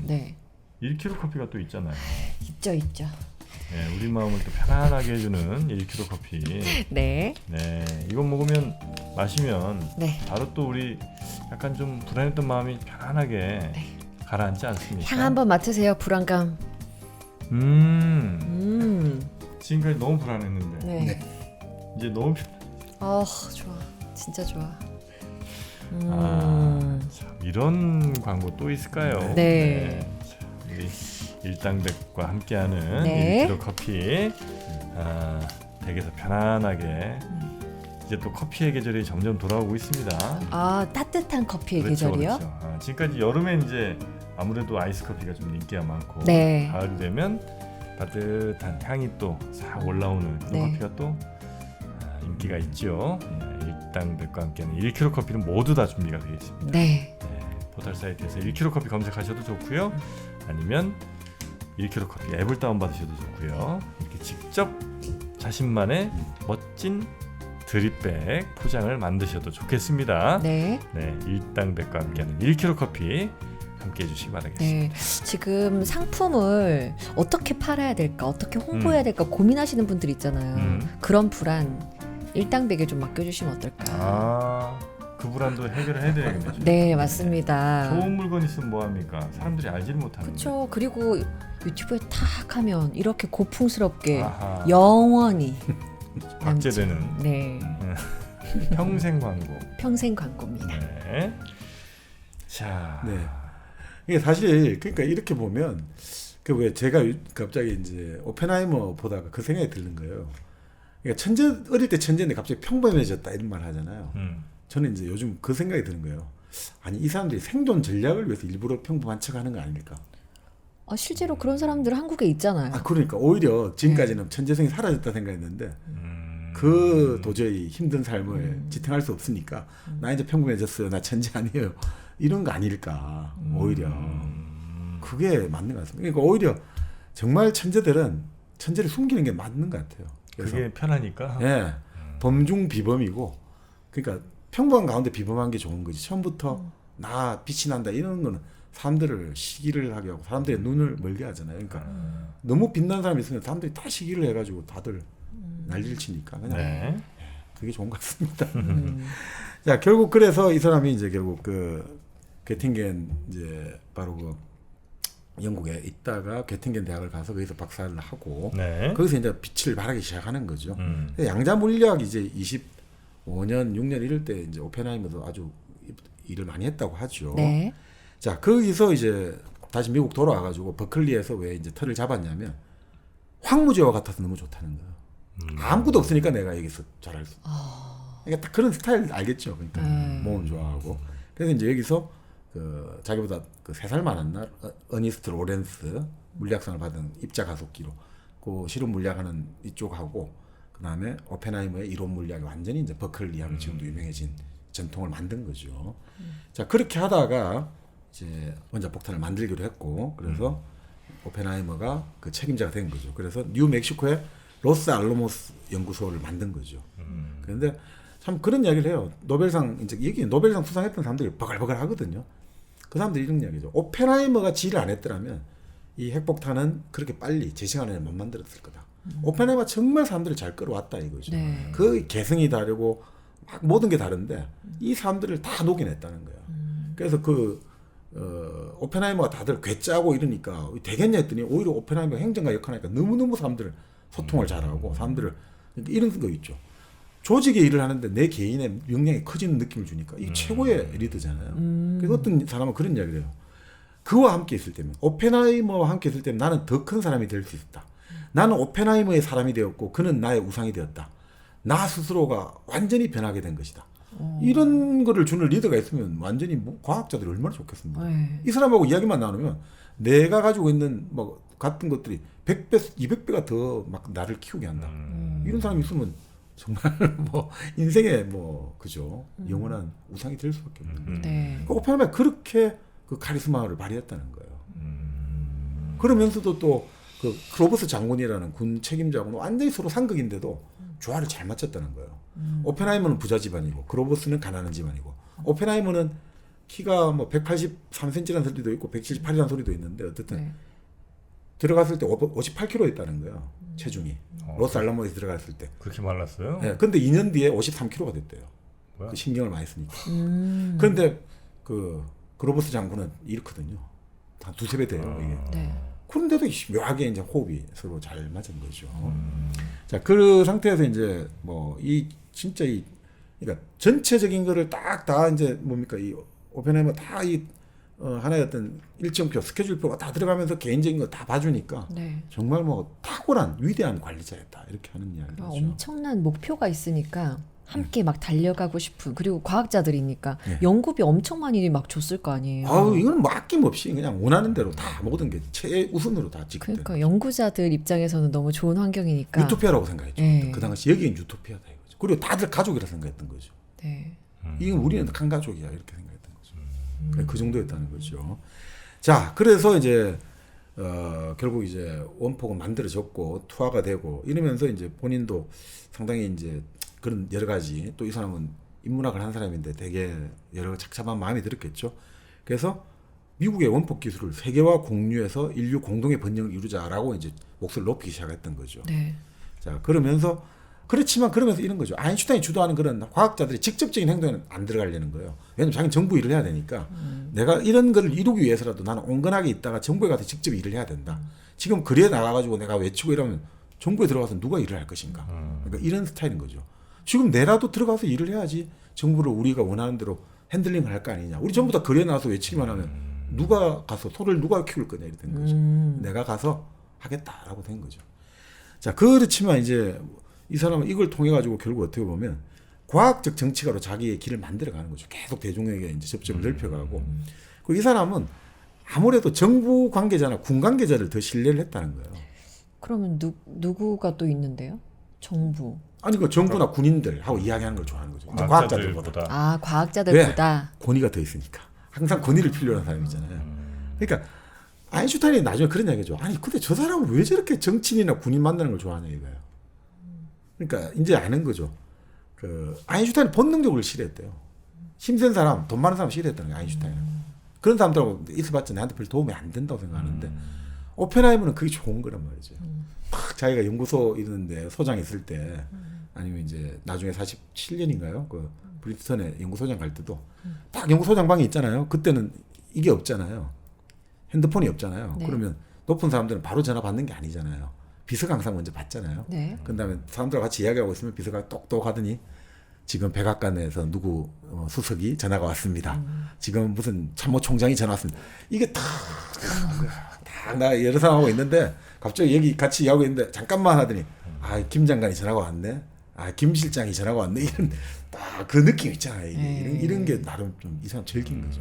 네. 1kg 커피가 또 있잖아요. 있죠. 네, 우리 마음을 또 편안하게 해주는 1kg 커피. 네. 네, 이거 마시면 네. 바로 또 우리 약간 좀 불안했던 마음이 편안하게 가라앉지 않습니까? 향 한번 맡으세요. 불안감. 지금까지 너무 불안했는데 네. 이제 너무 좋아. 진짜 좋아. 참, 이런 광고 또 있을까요? 네. 참, 우리 일당백과 함께하는 네. 1kg 커피 댁에서 편안하게 이제 또 커피의 계절이 점점 돌아오고 있습니다. 따뜻한 커피의 그렇죠, 계절이요? 그렇죠. 지금까지 여름에 이제 아무래도 아이스 커피가 좀 인기가 많고 네. 가을이 되면 따뜻한 향이 또 싹 올라오는 이 네. 커피가 또 인기가 있죠. 일당백과 함께하는 1kg 커피는 모두 다 준비가 되어 있습니다. 네. 포털 사이트에서 1kg 커피 검색하셔도 좋고요. 아니면 1kg 커피 앱을 다운받으셔도 좋고요. 이렇게 직접 자신만의 멋진 드립백 포장을 만드셔도 좋겠습니다. 네. 네, 일당백과 함께하는 1kg 커피 함께해 주시기 바라겠습니다. 네. 지금 상품을 어떻게 팔아야 될까, 어떻게 홍보해야 될까 고민하시는 분들 있잖아요. 그런 불안 일당백에 좀 맡겨주시면 어떨까. 그 불안도 해결을 해드려야겠네요. 네, 맞습니다. 좋은 물건 있으면 뭐합니까? 사람들이 알지를 못하는데. 그렇죠. 그리고 유튜브에 탁 하면 이렇게 고풍스럽게 아하. 영원히 박제되는 네, 평생 광고. 평생 광고입니다. 네. 자, 네. 이게 사실 그러니까 이렇게 보면 그 왜 제가 갑자기 이제 오펜하이머 보다가 그 생각이 드는 거예요. 그러니까 어릴 때 천재인데 갑자기 평범해졌다 이런 말 하잖아요. 저는 이제 요즘 그 생각이 드는 거예요. 아니 이 사람들이 생존 전략을 위해서 일부러 평범한 척하는 거 아닙니까? 실제로 그런 사람들 한국에 있잖아요. 그러니까 오히려 지금까지는 천재성이 사라졌다 생각했는데 그 도저히 힘든 삶을 지탱할 수 없으니까 나 이제 평범해졌어요. 나 천재 아니에요. 이런 거 아닐까 오히려 그게 맞는 것 같습니다. 그러니까 오히려 정말 천재들은 천재를 숨기는 게 맞는 것 같아요. 그래서 그게 편하니까. 예, 범중 비범이고 그러니까 평범한 가운데 비범한 게 좋은 거지. 처음부터 나 빛이 난다 이런 거는 사람들을 시기를 하게 하고 사람들의 눈을 멀게 하잖아요. 그러니까 너무 빛난 사람이 있으면 사람들이 다 시기를 해가지고 다들 난리를 치니까 그냥 네. 그게 좋은 것 같습니다. 자, 결국 그래서 이 사람이 이제 결국 그 괴팅겐 이제 바로 그 영국에 있다가 괴팅겐 대학을 가서 거기서 박사를 하고 네. 거기서 이제 빛을 발하기 시작하는 거죠. 양자 물리학 이제 25년, 6년 이럴 때 이제 오펜하이머도 아주 일을 많이 했다고 하죠. 네. 자, 거기서 이제 다시 미국 돌아와가지고 버클리에서 왜 이제 털을 잡았냐면 황무지와 같아서 너무 좋다는 거예요. 아무것도 없으니까 내가 여기서 잘할 수. 그러니까 딱 그런 스타일 알겠죠. 그러니까 몸은 좋아하고. 그래서 이제 여기서 그 자기보다 그 3살 많았나 어니스트 로렌스 물리학상을 받은 입자 가속기로 그 실험 물리학하는 이쪽하고 그 다음에 오펜하이머의 이론 물리학이 완전히 이제 버클리하고 지금도 유명해진 전통을 만든 거죠. 자, 그렇게 하다가 이제 원자 폭탄을 만들기로 했고 그래서 오펜하이머가 그 책임자가 된 거죠. 그래서 뉴멕시코의 로스 알로모스 연구소를 만든 거죠. 그런데 참 그런 이야기를 해요. 노벨상 이제 여기 노벨상 수상했던 사람들이 버글버글 하거든요. 그 사람들이 이런 이야기죠. 오펜하이머가 지휘를 안 했더라면 이 핵폭탄은 그렇게 빨리 제 시간 안에 못 만들었을 거다. 오펜하이머가 정말 사람들을 잘 끌어왔다 이거죠. 네. 그 개성이 다르고 막 모든 게 다른데 이 사람들을 다 녹여냈다는 거예요. 그래서 오펜하이머가 다들 괴짜고 이러니까 되겠냐 했더니 오히려 오펜하이머가 행정가 역할하니까 너무너무 사람들을 소통을 잘하고 사람들을 이런 거 있죠. 조직의 일을 하는데 내 개인의 역량이 커지는 느낌을 주니까 이 최고의 리더잖아요. 그래서 어떤 사람은 그런 이야기를 해요. 그와 함께 있을 때면 오펜하이머와 함께 있을 때면 나는 더 큰 사람이 될 수 있다. 나는 오펜하이머의 사람이 되었고 그는 나의 우상이 되었다. 나 스스로가 완전히 변하게 된 것이다. 이런 거를 주는 리더가 있으면 완전히 뭐 과학자들이 얼마나 좋겠습니까? 네. 이 사람하고 이야기만 나누면 내가 가지고 있는 뭐 같은 것들이 100배, 200배가 더 막 나를 키우게 한다. 이런 사람이 있으면 정말 뭐 인생에 뭐 그죠 영원한 우상이 될 수밖에 없는 거예요. 네. 오펜하이머가 그렇게 그 카리스마를 발휘했다는 거예요. 그러면서도 또 그 크로버스 장군이라는 군 책임자하고는 완전히 서로 상극인데도 조화를 잘 맞췄다는 거예요. 오펜하이머는 부자 집안이고 크로버스는 가난한 집안이고 오펜하이머는 키가 뭐 183cm라는 소리도 있고 178이라는 소리도 있는데 어쨌든 네. 들어갔을 때 58kg였다는 거예요. 체중이. 로스 알라모에 들어갔을 때. 그렇게 말랐어요? 네, 근데 2년 뒤에 53kg가 됐대요. 뭐야? 그 신경을 많이 쓰니까. 그런데 그 크로버스 장군은 이렇거든요. 한 2~3배 돼요. 이게. 네. 그런데도 묘하게 이제 호흡이 서로 잘 맞은 거죠. 자, 그 상태에서 이제 뭐 이 진짜 그러니까 전체적인 거를 딱 다 이제 뭡니까 이 오펜하이머 다 이 하나의 어떤 일정표 스케줄표가 다 들어가면서 개인적인 거 다 봐주니까 네. 정말 뭐 탁월한 위대한 관리자였다 이렇게 하는 이야기죠. 엄청난 목표가 있으니까 함께 막 달려가고 싶은 그리고 과학자들이니까 예. 연구비 엄청 많이 막 줬을 거 아니에요. 아우 이거는 뭐 아낌없이 그냥 원하는 대로 다 모든 게 최우선으로 다 찍거든. 그러니까 연구자들 입장에서는 너무 좋은 환경이니까. 유토피아라고 생각했죠. 예. 그 당시 여기는 유토피아다 이거죠. 그리고 다들 가족이라 생각했던 거죠. 네. 이건 우리는 한 가족이야 이렇게 생각했던 거죠. 그 정도였다는 거죠. 자, 그래서 이제 결국 이제 원폭은 만들어졌고 투하가 되고 이러면서 이제 본인도 상당히 이제 그런 여러 가지 또 이 사람은 인문학을 한 사람인데 되게 여러 착잡한 마음이 들었겠죠. 그래서 미국의 원폭 기술을 세계와 공유해서 인류 공동의 번영을 이루자라고 이제 목소리를 높이기 시작했던 거죠. 네. 자, 그러면서 이런 거죠. 아인슈타인이 주도하는 그런 과학자들이 직접적인 행동에는 안 들어가려는 거예요. 왜냐면 자기는 정부 일을 해야 되니까 내가 이런 거를 이루기 위해서라도 나는 온건하게 있다가 정부에 가서 직접 일을 해야 된다. 지금 거리에 나가가지고 내가 외치고 이러면 정부에 들어가서 누가 일을 할 것인가. 그러니까 이런 스타일인 거죠. 지금 내라도 들어가서 일을 해야지 정부를 우리가 원하는 대로 핸들링을 할 거 아니냐. 우리 전부 다 거리에 나와서 외치기만 하면 누가 가서 소를 누가 키울 거냐 이렇게 된 거죠. 내가 가서 하겠다라고 된 거죠. 자, 그렇지만 이제 이 사람은 이걸 통해 가지고 결국 어떻게 보면 과학적 정치가로 자기의 길을 만들어가는 거죠. 계속 대중에게 이제 접점을 넓혀가고. 그리고 이 사람은 아무래도 정부 관계자나 군 관계자를 더 신뢰를 했다는 거예요. 그러면 누구가 또 있는데요? 정부. 아니 그 정부나 군인들하고 이야기하는 걸 좋아하는 거죠. 과학자들보다. 아, 과학자들보다. 권위가 더 있으니까. 항상 권위를 필요로 하는 사람이잖아요. 그러니까 아인슈타인이 나중에 그런 이야기죠. 아니 근데 저 사람은 왜 저렇게 정치인이나 군인 만나는 걸 좋아하냐 이거예요. 그러니까 이제 아는 거죠. 그 아인슈타인은 본능적으로 싫어했대요. 힘센 사람, 돈 많은 사람 싫어했다는 거예요. 아인슈타인은. 그런 사람들하고 있어봤자 나한테 별 도움이 안 된다고 생각하는데 오펜하이머는 그게 좋은 거란 말이죠. 딱 자기가 연구소 있는데 소장 있을 때 아니면 이제 나중에 47년인가요? 그 브리스턴에 연구소장 갈 때도 딱 연구소장 방이 있잖아요. 그때는 이게 없잖아요. 핸드폰이 없잖아요. 네. 그러면 높은 사람들은 바로 전화 받는 게 아니잖아요. 비서가 항상 먼저 받잖아요. 네. 그다음에 사람들과 같이 이야기하고 있으면 비서가 똑똑하더니 지금 백악관에서 누구 수석이 전화가 왔습니다. 지금 무슨 참모총장이 전화 왔습니다. 이게 다 나 여러 사람하고 있는데 갑자기 여기 같이 이야기하고 있는데 잠깐만 하더니 김 장관이 전화가 왔네. 김 실장이 전화가 왔네. 이런 딱 그 느낌 있잖아요. 이런 게 나름 좀 이 사람 즐긴 거죠.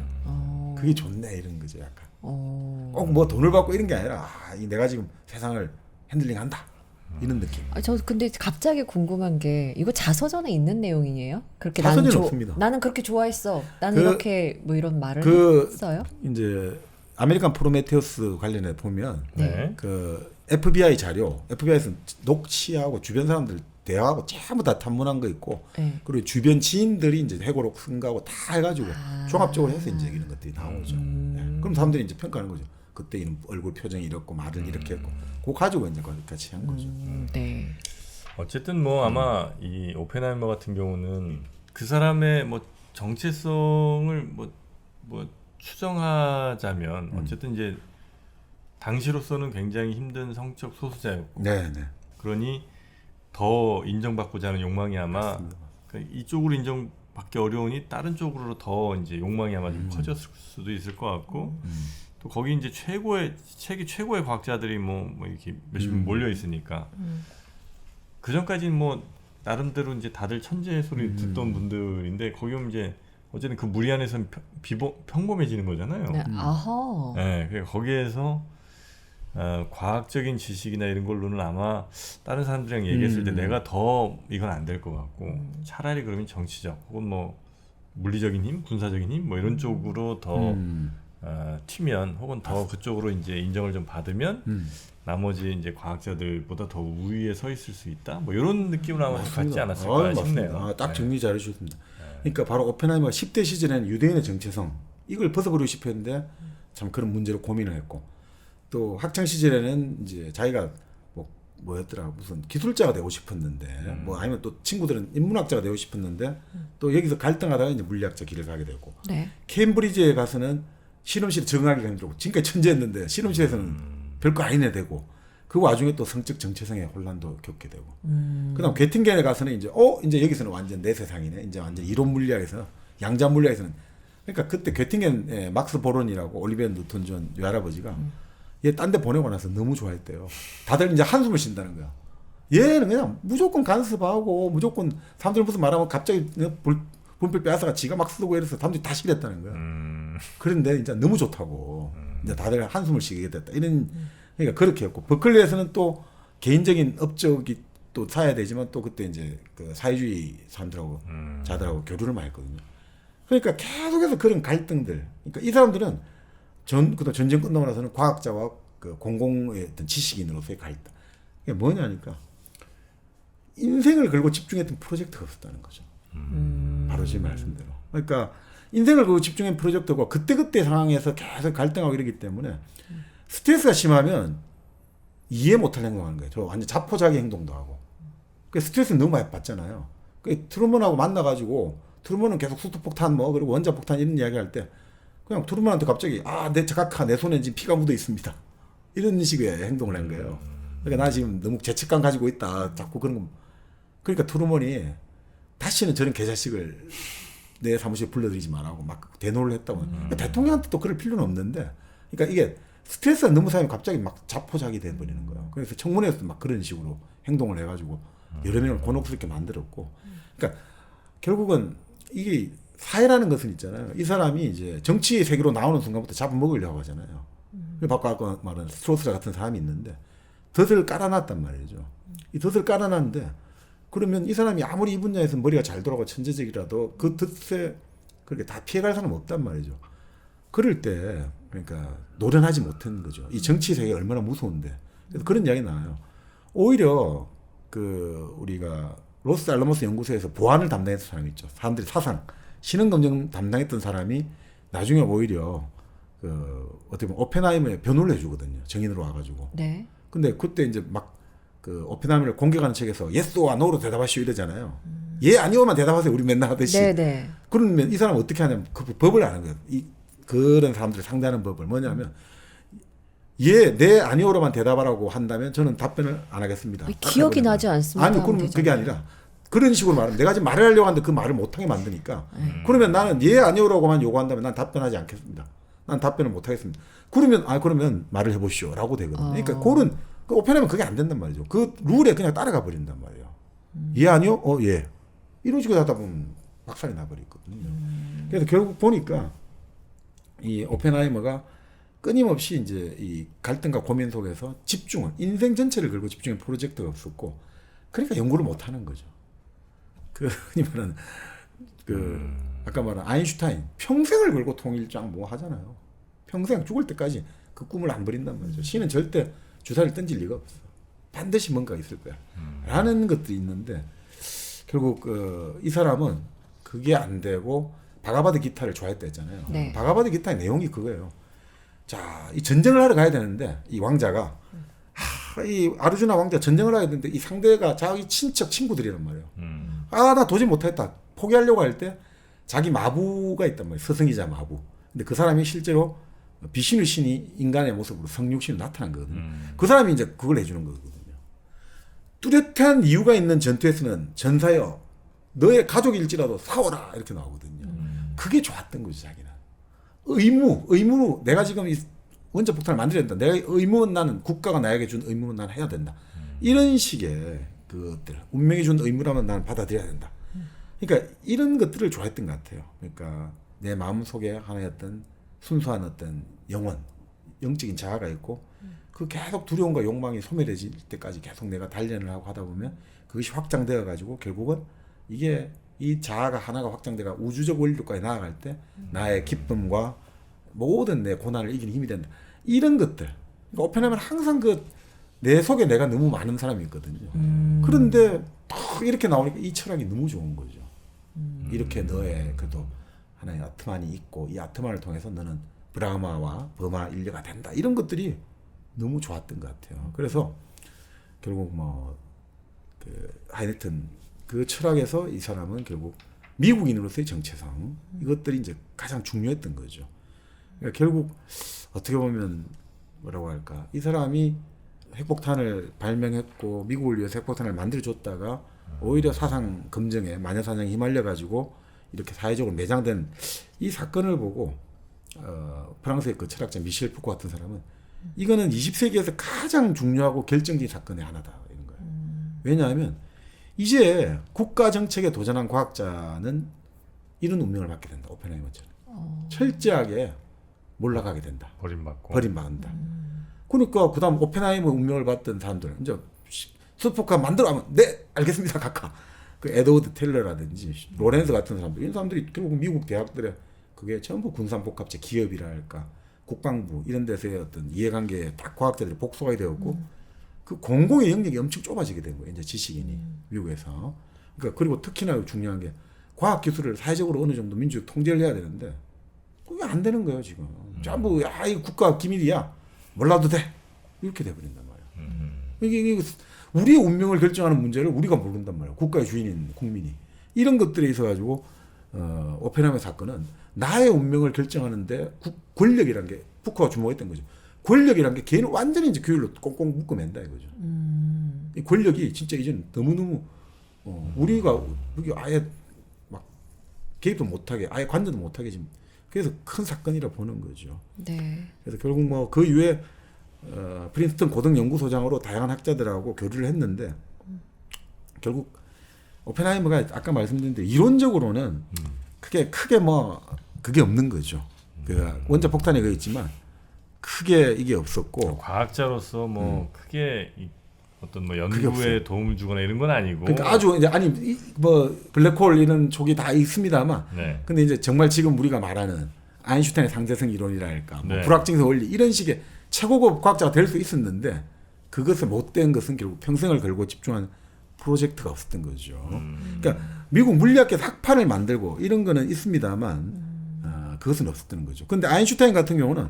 그게 좋네 이런 거죠. 약간 꼭 뭐 돈을 받고 이런 게 아니라 내가 지금 세상을 핸들링한다 이런 느낌. 저 근데 갑자기 궁금한 게 이거 자서전에 있는 내용이에요? 그렇게 자서전에 없습니다. 나는 그렇게 좋아했어. 나는 이렇게 뭐 이런 말을 했어요? 이제 아메리칸 프로메테우스 관련해 보면 네. 그 FBI 자료, FBI에서 녹취하고 주변 사람들 대화하고 전부 다 탐문한 거 있고 네. 그리고 주변 지인들이 이제 회고록 쓴 거하고 다 해가지고 종합적으로 해서 이제 이런 것들이 나오죠. 네. 그럼 사람들이 이제 평가하는 거죠. 그때 이런 얼굴 표정이 이렇고 말을 이렇게 했고 그거 가지고 이제 같이 한 거죠. 네. 어쨌든 뭐 아마 이 오펜하이머 같은 경우는 그 사람의 뭐 정체성을 뭐 추정하자면 어쨌든 이제 당시로서는 굉장히 힘든 성적 소수자였고 네. 그러니 더 인정받고자 하는 욕망이 아마 그러니까 이쪽으로 인정받기 어려우니 다른 쪽으로 더 이제 욕망이 아마 좀 커졌을 수도 있을 것 같고 또 거기 이제 세계 최고의 과학자들이 뭐 이렇게 몇십 명 몰려 있으니까 그 전까지는 뭐 나름대로 이제 다들 천재 소리 듣던 분들인데 거기 오면 이제 어쨌든 그 무리 안에서는 평범해지는 거잖아요. 네. 아하. 네, 그러니까 거기에서 과학적인 지식이나 이런 걸로는 아마 다른 사람들이랑 얘기했을 때 내가 더 이건 안 될 것 같고 차라리 그러면 정치적 혹은 뭐 물리적인 힘, 군사적인 힘 뭐 이런 쪽으로 더 튀면 혹은 더 그쪽으로 이제 인정을 좀 받으면 나머지 이제 과학자들보다 더 우위에 서 있을 수 있다. 뭐 이런 느낌을 아마 갖지 않았을까 싶네요. 딱 정리 잘 해주셨습니다. 그러니까 바로 오펜하이머가 10대 시절에는 유대인의 정체성 이걸 벗어버리고 싶었는데 참 그런 문제로 고민을 했고 또 학창 시절에는 이제 자기가 뭐였더라 무슨 기술자가 되고 싶었는데 뭐 아니면 또 친구들은 인문학자가 되고 싶었는데 또 여기서 갈등하다가 이제 물리학자 길을 가게 되고 네. 케임브리지에 가서는 실험실에 적응하기가 힘들고 지금까지 천재였는데 실험실에서는 별거 아니네 되고 그 와중에 또 성적 정체성의 혼란도 겪게 되고 그다음 괴팅겐에 가서는 이제 여기서는 완전 내 세상이네 이제 완전 이론 물리학에서 양자 물리학에서는 그러니까 그때 괴팅겐 막스 보론이라고 올리비아 뉴턴 존 외할아버지가 얘 딴 데 보내고 나서 너무 좋아했대요. 다들 이제 한숨을 쉰다는 거야. 얘는 그냥 무조건 간섭하고 무조건 사람들 무슨 말하면 갑자기 분필 빼앗아가 지가 막 쓰고 이래서 사람들이 다 싫었다는 거야. 그런데 이제 너무 좋다고 이제 다들 한숨을 쉬게 됐다. 이런 그러니까 그렇게 했고 버클리에서는 또 개인적인 업적이 또 사야 되지만 또 그때 이제 그 사회주의 사람들하고 자들하고 교류를 많이 했거든요. 그러니까 계속해서 그런 갈등들. 그러니까 이 사람들은 그다음 전쟁 끝나고 나서는 과학자와 그 공공의 어떤 지식인으로서의 갈등. 이게 뭐냐니까 인생을 걸고 집중했던 프로젝트가 없었다는 거죠. 바로 지금 말씀대로. 그러니까 인생을 걸고 집중한 프로젝트가 그때그때 상황에서 계속 갈등하고 이러기 때문에 스트레스가 심하면 이해 못할 행동하는 거예요. 저 완전 자포자기 행동도 하고. 그 스트레스는 너무 많이 받잖아요. 그 트루먼하고 만나가지고 트루먼은 계속 수소폭탄 뭐 그리고 원자폭탄 이런 이야기할 때 그냥 트루먼한테 갑자기 내 자각하 내 손에 지금 피가 묻어 있습니다. 이런 식의 행동을 한 거예요. 그러니까 나 지금 너무 죄책감 가지고 있다. 자꾸 그런 거. 그러니까 트루먼이 다시는 저런 개자식을 내 사무실에 불러들이지 말라고 막 대노를 했다고. 그러니까 대통령한테 또 그럴 필요는 없는데. 그러니까 이게 스트레스가 너무 쌓이면 갑자기 막 자포자기 돼버리는 거예요. 그래서 청문회에서 막 그런 식으로 행동을 해가지고 여러 명을 곤혹스럽게 만들었고. 그러니까 결국은 이게 사회라는 것은 있잖아요. 이 사람이 이제 정치의 세계로 나오는 순간부터 잡아먹으려고 하잖아요. 아까 말한 스트로스라 같은 사람이 있는데 덫을 깔아놨단 말이죠. 이 덫을 깔아놨는데 그러면 이 사람이 아무리 이 분야에서 머리가 잘 돌아가고 천재적이라도 그 덫에 그렇게 다 피해갈 사람은 없단 말이죠. 그럴 때 그러니까 노련하지 못한 거죠. 이 정치 세계가 얼마나 무서운데. 그래서 그런 이야기 나와요. 오히려 그 우리가 로스 알라모스 연구소에서 보안을 담당했던 사람이 있죠. 사람들이 사상 신원 검증 담당했던 사람이 나중에 오히려 그 어떻게 보면 오펜하이머의 변호를 해주거든요. 정인으로 와가지고. 네. 근데 그때 이제 막 그 오펜하이머를 공격하는 책에서 예스와 노로 대답하시오 이러잖아요. 예 아니오만 대답하세요. 우리 맨날 하듯이. 네네. 그러면 이 사람은 어떻게 하냐면 그 법을 아는 거예요. 그런 사람들을 상대하는 법을 뭐냐면 예, 네, 아니오로만 대답하라고 한다면 저는 답변을 안 하겠습니다. 기억이 나지 않습니다. 아니, 그럼 그게 아니라 그런 식으로 말하면 내가 지금 말을 하려고 하는데 그 말을 못하게 만드니까 그러면 나는 예, 아니오라고만 요구한다면 난 답변하지 않겠습니다. 난 답변을 못하겠습니다. 그러면 말을 해보시오 라고 되거든요. 그러니까 그 오펜하면 그게 안 된단 말이죠. 그 룰에 그냥 따라가 버린단 말이에요. 예, 아니오? 예. 이런 식으로 하다 보면 박살이 나버리거든요. 그래서 결국 보니까 이 오펜하이머가 끊임없이 이제 이 갈등과 고민 속에서 집중을 인생 전체를 걸고 집중한 프로젝트가 없었고 그러니까 연구를 못 하는 거죠. 그 흔히 말하는 그 아까 말한 아인슈타인 평생을 걸고 통일장 뭐 하잖아요. 평생 죽을 때까지 그 꿈을 안 버린단 말이죠. 신은 절대 주사를 던질 리가 없어. 반드시 뭔가 있을 거야. 라는 것도 있는데 결국 이 사람은 그게 안 되고 바가바드 기타를 좋아했다 했잖아요. 네. 바가바드 기타의 내용이 그거예요. 자, 이 전쟁을 하러 가야 되는데 이 왕자가 이 아르주나 왕자 전쟁을 하야 되는데 이 상대가 자기 친척 친구들이란 말이에요. 나 도저히 못하겠다. 포기하려고 할 때 자기 마부가 있단 말이에요. 스승이자 마부. 근데 그 사람이 실제로 비신의 신이 인간의 모습으로 성육신으로 나타난 거거든요. 그 사람이 이제 그걸 해주는 거거든요. 뚜렷한 이유가 있는 전투에서는 전사여 너의 가족일지라도 싸워라 이렇게 나오거든요. 그게 좋았던 거죠 자기는. 의무로 내가 지금 이 원자폭탄을 만들어야 된다. 내가 의무는 나는 국가가 나에게 준 의무는 나는 해야 된다. 이런 식의 그것들 운명이 준 의무라면 나는 받아들여야 된다. 그러니까 이런 것들을 좋아했던 것 같아요. 그러니까 내 마음 속에 하나의 어떤 순수한 어떤 영적인 자아가 있고 그 계속 두려움과 욕망이 소멸해질 때까지 계속 내가 단련을 하고 하다 보면 그것이 확장되어 가지고 결국은 이게 이 자아가 하나가 확장돼가 우주적 원리까지 나아갈 때 나의 기쁨과 모든 내 고난을 이기는 힘이 된다. 이런 것들. 그러니까 오펜하이머는 항상 내 속에 내가 너무 많은 사람이 있거든요. 그런데 딱 이렇게 나오니까 이 철학이 너무 좋은 거죠. 이렇게 너의 그래도 하나의 아트만이 있고 이 아트만을 통해서 너는 브라마와 버마 인류가 된다. 이런 것들이 너무 좋았던 것 같아요. 그래서 결국 하여튼 그 철학에서 이 사람은 결국 미국인으로서의 정체성 이것들이 이제 가장 중요했던 거죠. 그러니까 결국 어떻게 보면 뭐라고 할까 이 사람이 핵폭탄을 발명했고 미국을 위해서 핵폭탄을 만들어줬다가 오히려 사상 검증에 마녀사냥에 휘말려 가지고 이렇게 사회적으로 매장된 이 사건을 보고 프랑스의 그 철학자 미셸 푸코 같은 사람은 이거는 20세기에서 가장 중요하고 결정적인 사건의 하나다 이런 거예요. 왜냐하면 이제 국가 정책에 도전한 과학자는 이런 운명을 받게 된다. 오펜하이머처럼. 철저하게 몰락하게 된다. 버림받는다. 그러니까 그다음 오펜하이머 운명을 받던 사람들 이제 스포카 만들어 하면 네 알겠습니다 각하. 그 에드워드 텔러라든지 로렌스 같은 사람들 이런 사람들이 결국 미국 대학들의 그게 전부 군산복합체 기업이라 할까 국방부 이런 데서의 어떤 이해관계에 딱 과학자들이 복속이 되었고 그 공공의 영역이 엄청 좁아지게 된 거예요. 이제 지식인이 미국에서. 그러니까 그리고 특히나 중요한 게 과학 기술을 사회적으로 어느 정도 민주적 통제를 해야 되는데 그게 안 되는 거예요 지금. 전부 야 이거 국가 기밀이야 몰라도 돼 이렇게 돼버린단 말이야. 이게 우리의 운명을 결정하는 문제를 우리가 모른단 말이야. 국가의 주인인 국민이 이런 것들에 있어 가지고 오펜하이머 사건은 나의 운명을 결정하는데 권력이란 게 푸커가 주목했던 거죠. 권력이란 게 걔는 완전히 이제 규율로 꽁꽁 묶어맨다 이거죠. 이 권력이 진짜 이제는 너무너무 우리가 여기 아예 막 개입도 못하게 아예 관여도 못하게 지금 그래서 큰 사건이라 보는 거죠. 네. 그래서 결국 뭐 그 이후에 프린스턴 고등연구소장으로 다양한 학자들하고 교류를 했는데 결국 오펜하이머가 아까 말씀드린 대로 이론적으로는 크게 뭐 그게 없는 거죠. 그 원자 폭탄이 그 있지만 크게 이게 없었고 과학자로서 뭐 크게 어떤 뭐 그게 연구에 없어요. 도움을 주거나 이런 건 아니고. 그러니까 아주 이제 아니 뭐 블랙홀 이런 촉이 다 있습니다만 네. 근데 이제 정말 지금 우리가 말하는 아인슈타인의 상대성 이론이랄까 뭐 네. 불확증성 원리 이런 식의 최고급 과학자가 될 수 있었는데 그것에 못된 것은 결국 평생을 걸고 집중한 프로젝트가 없었던 거죠. 그러니까 미국 물리학계 학파를 만들고 이런 거는 있습니다만 그것은 없었던 거죠. 근데 아인슈타인 같은 경우는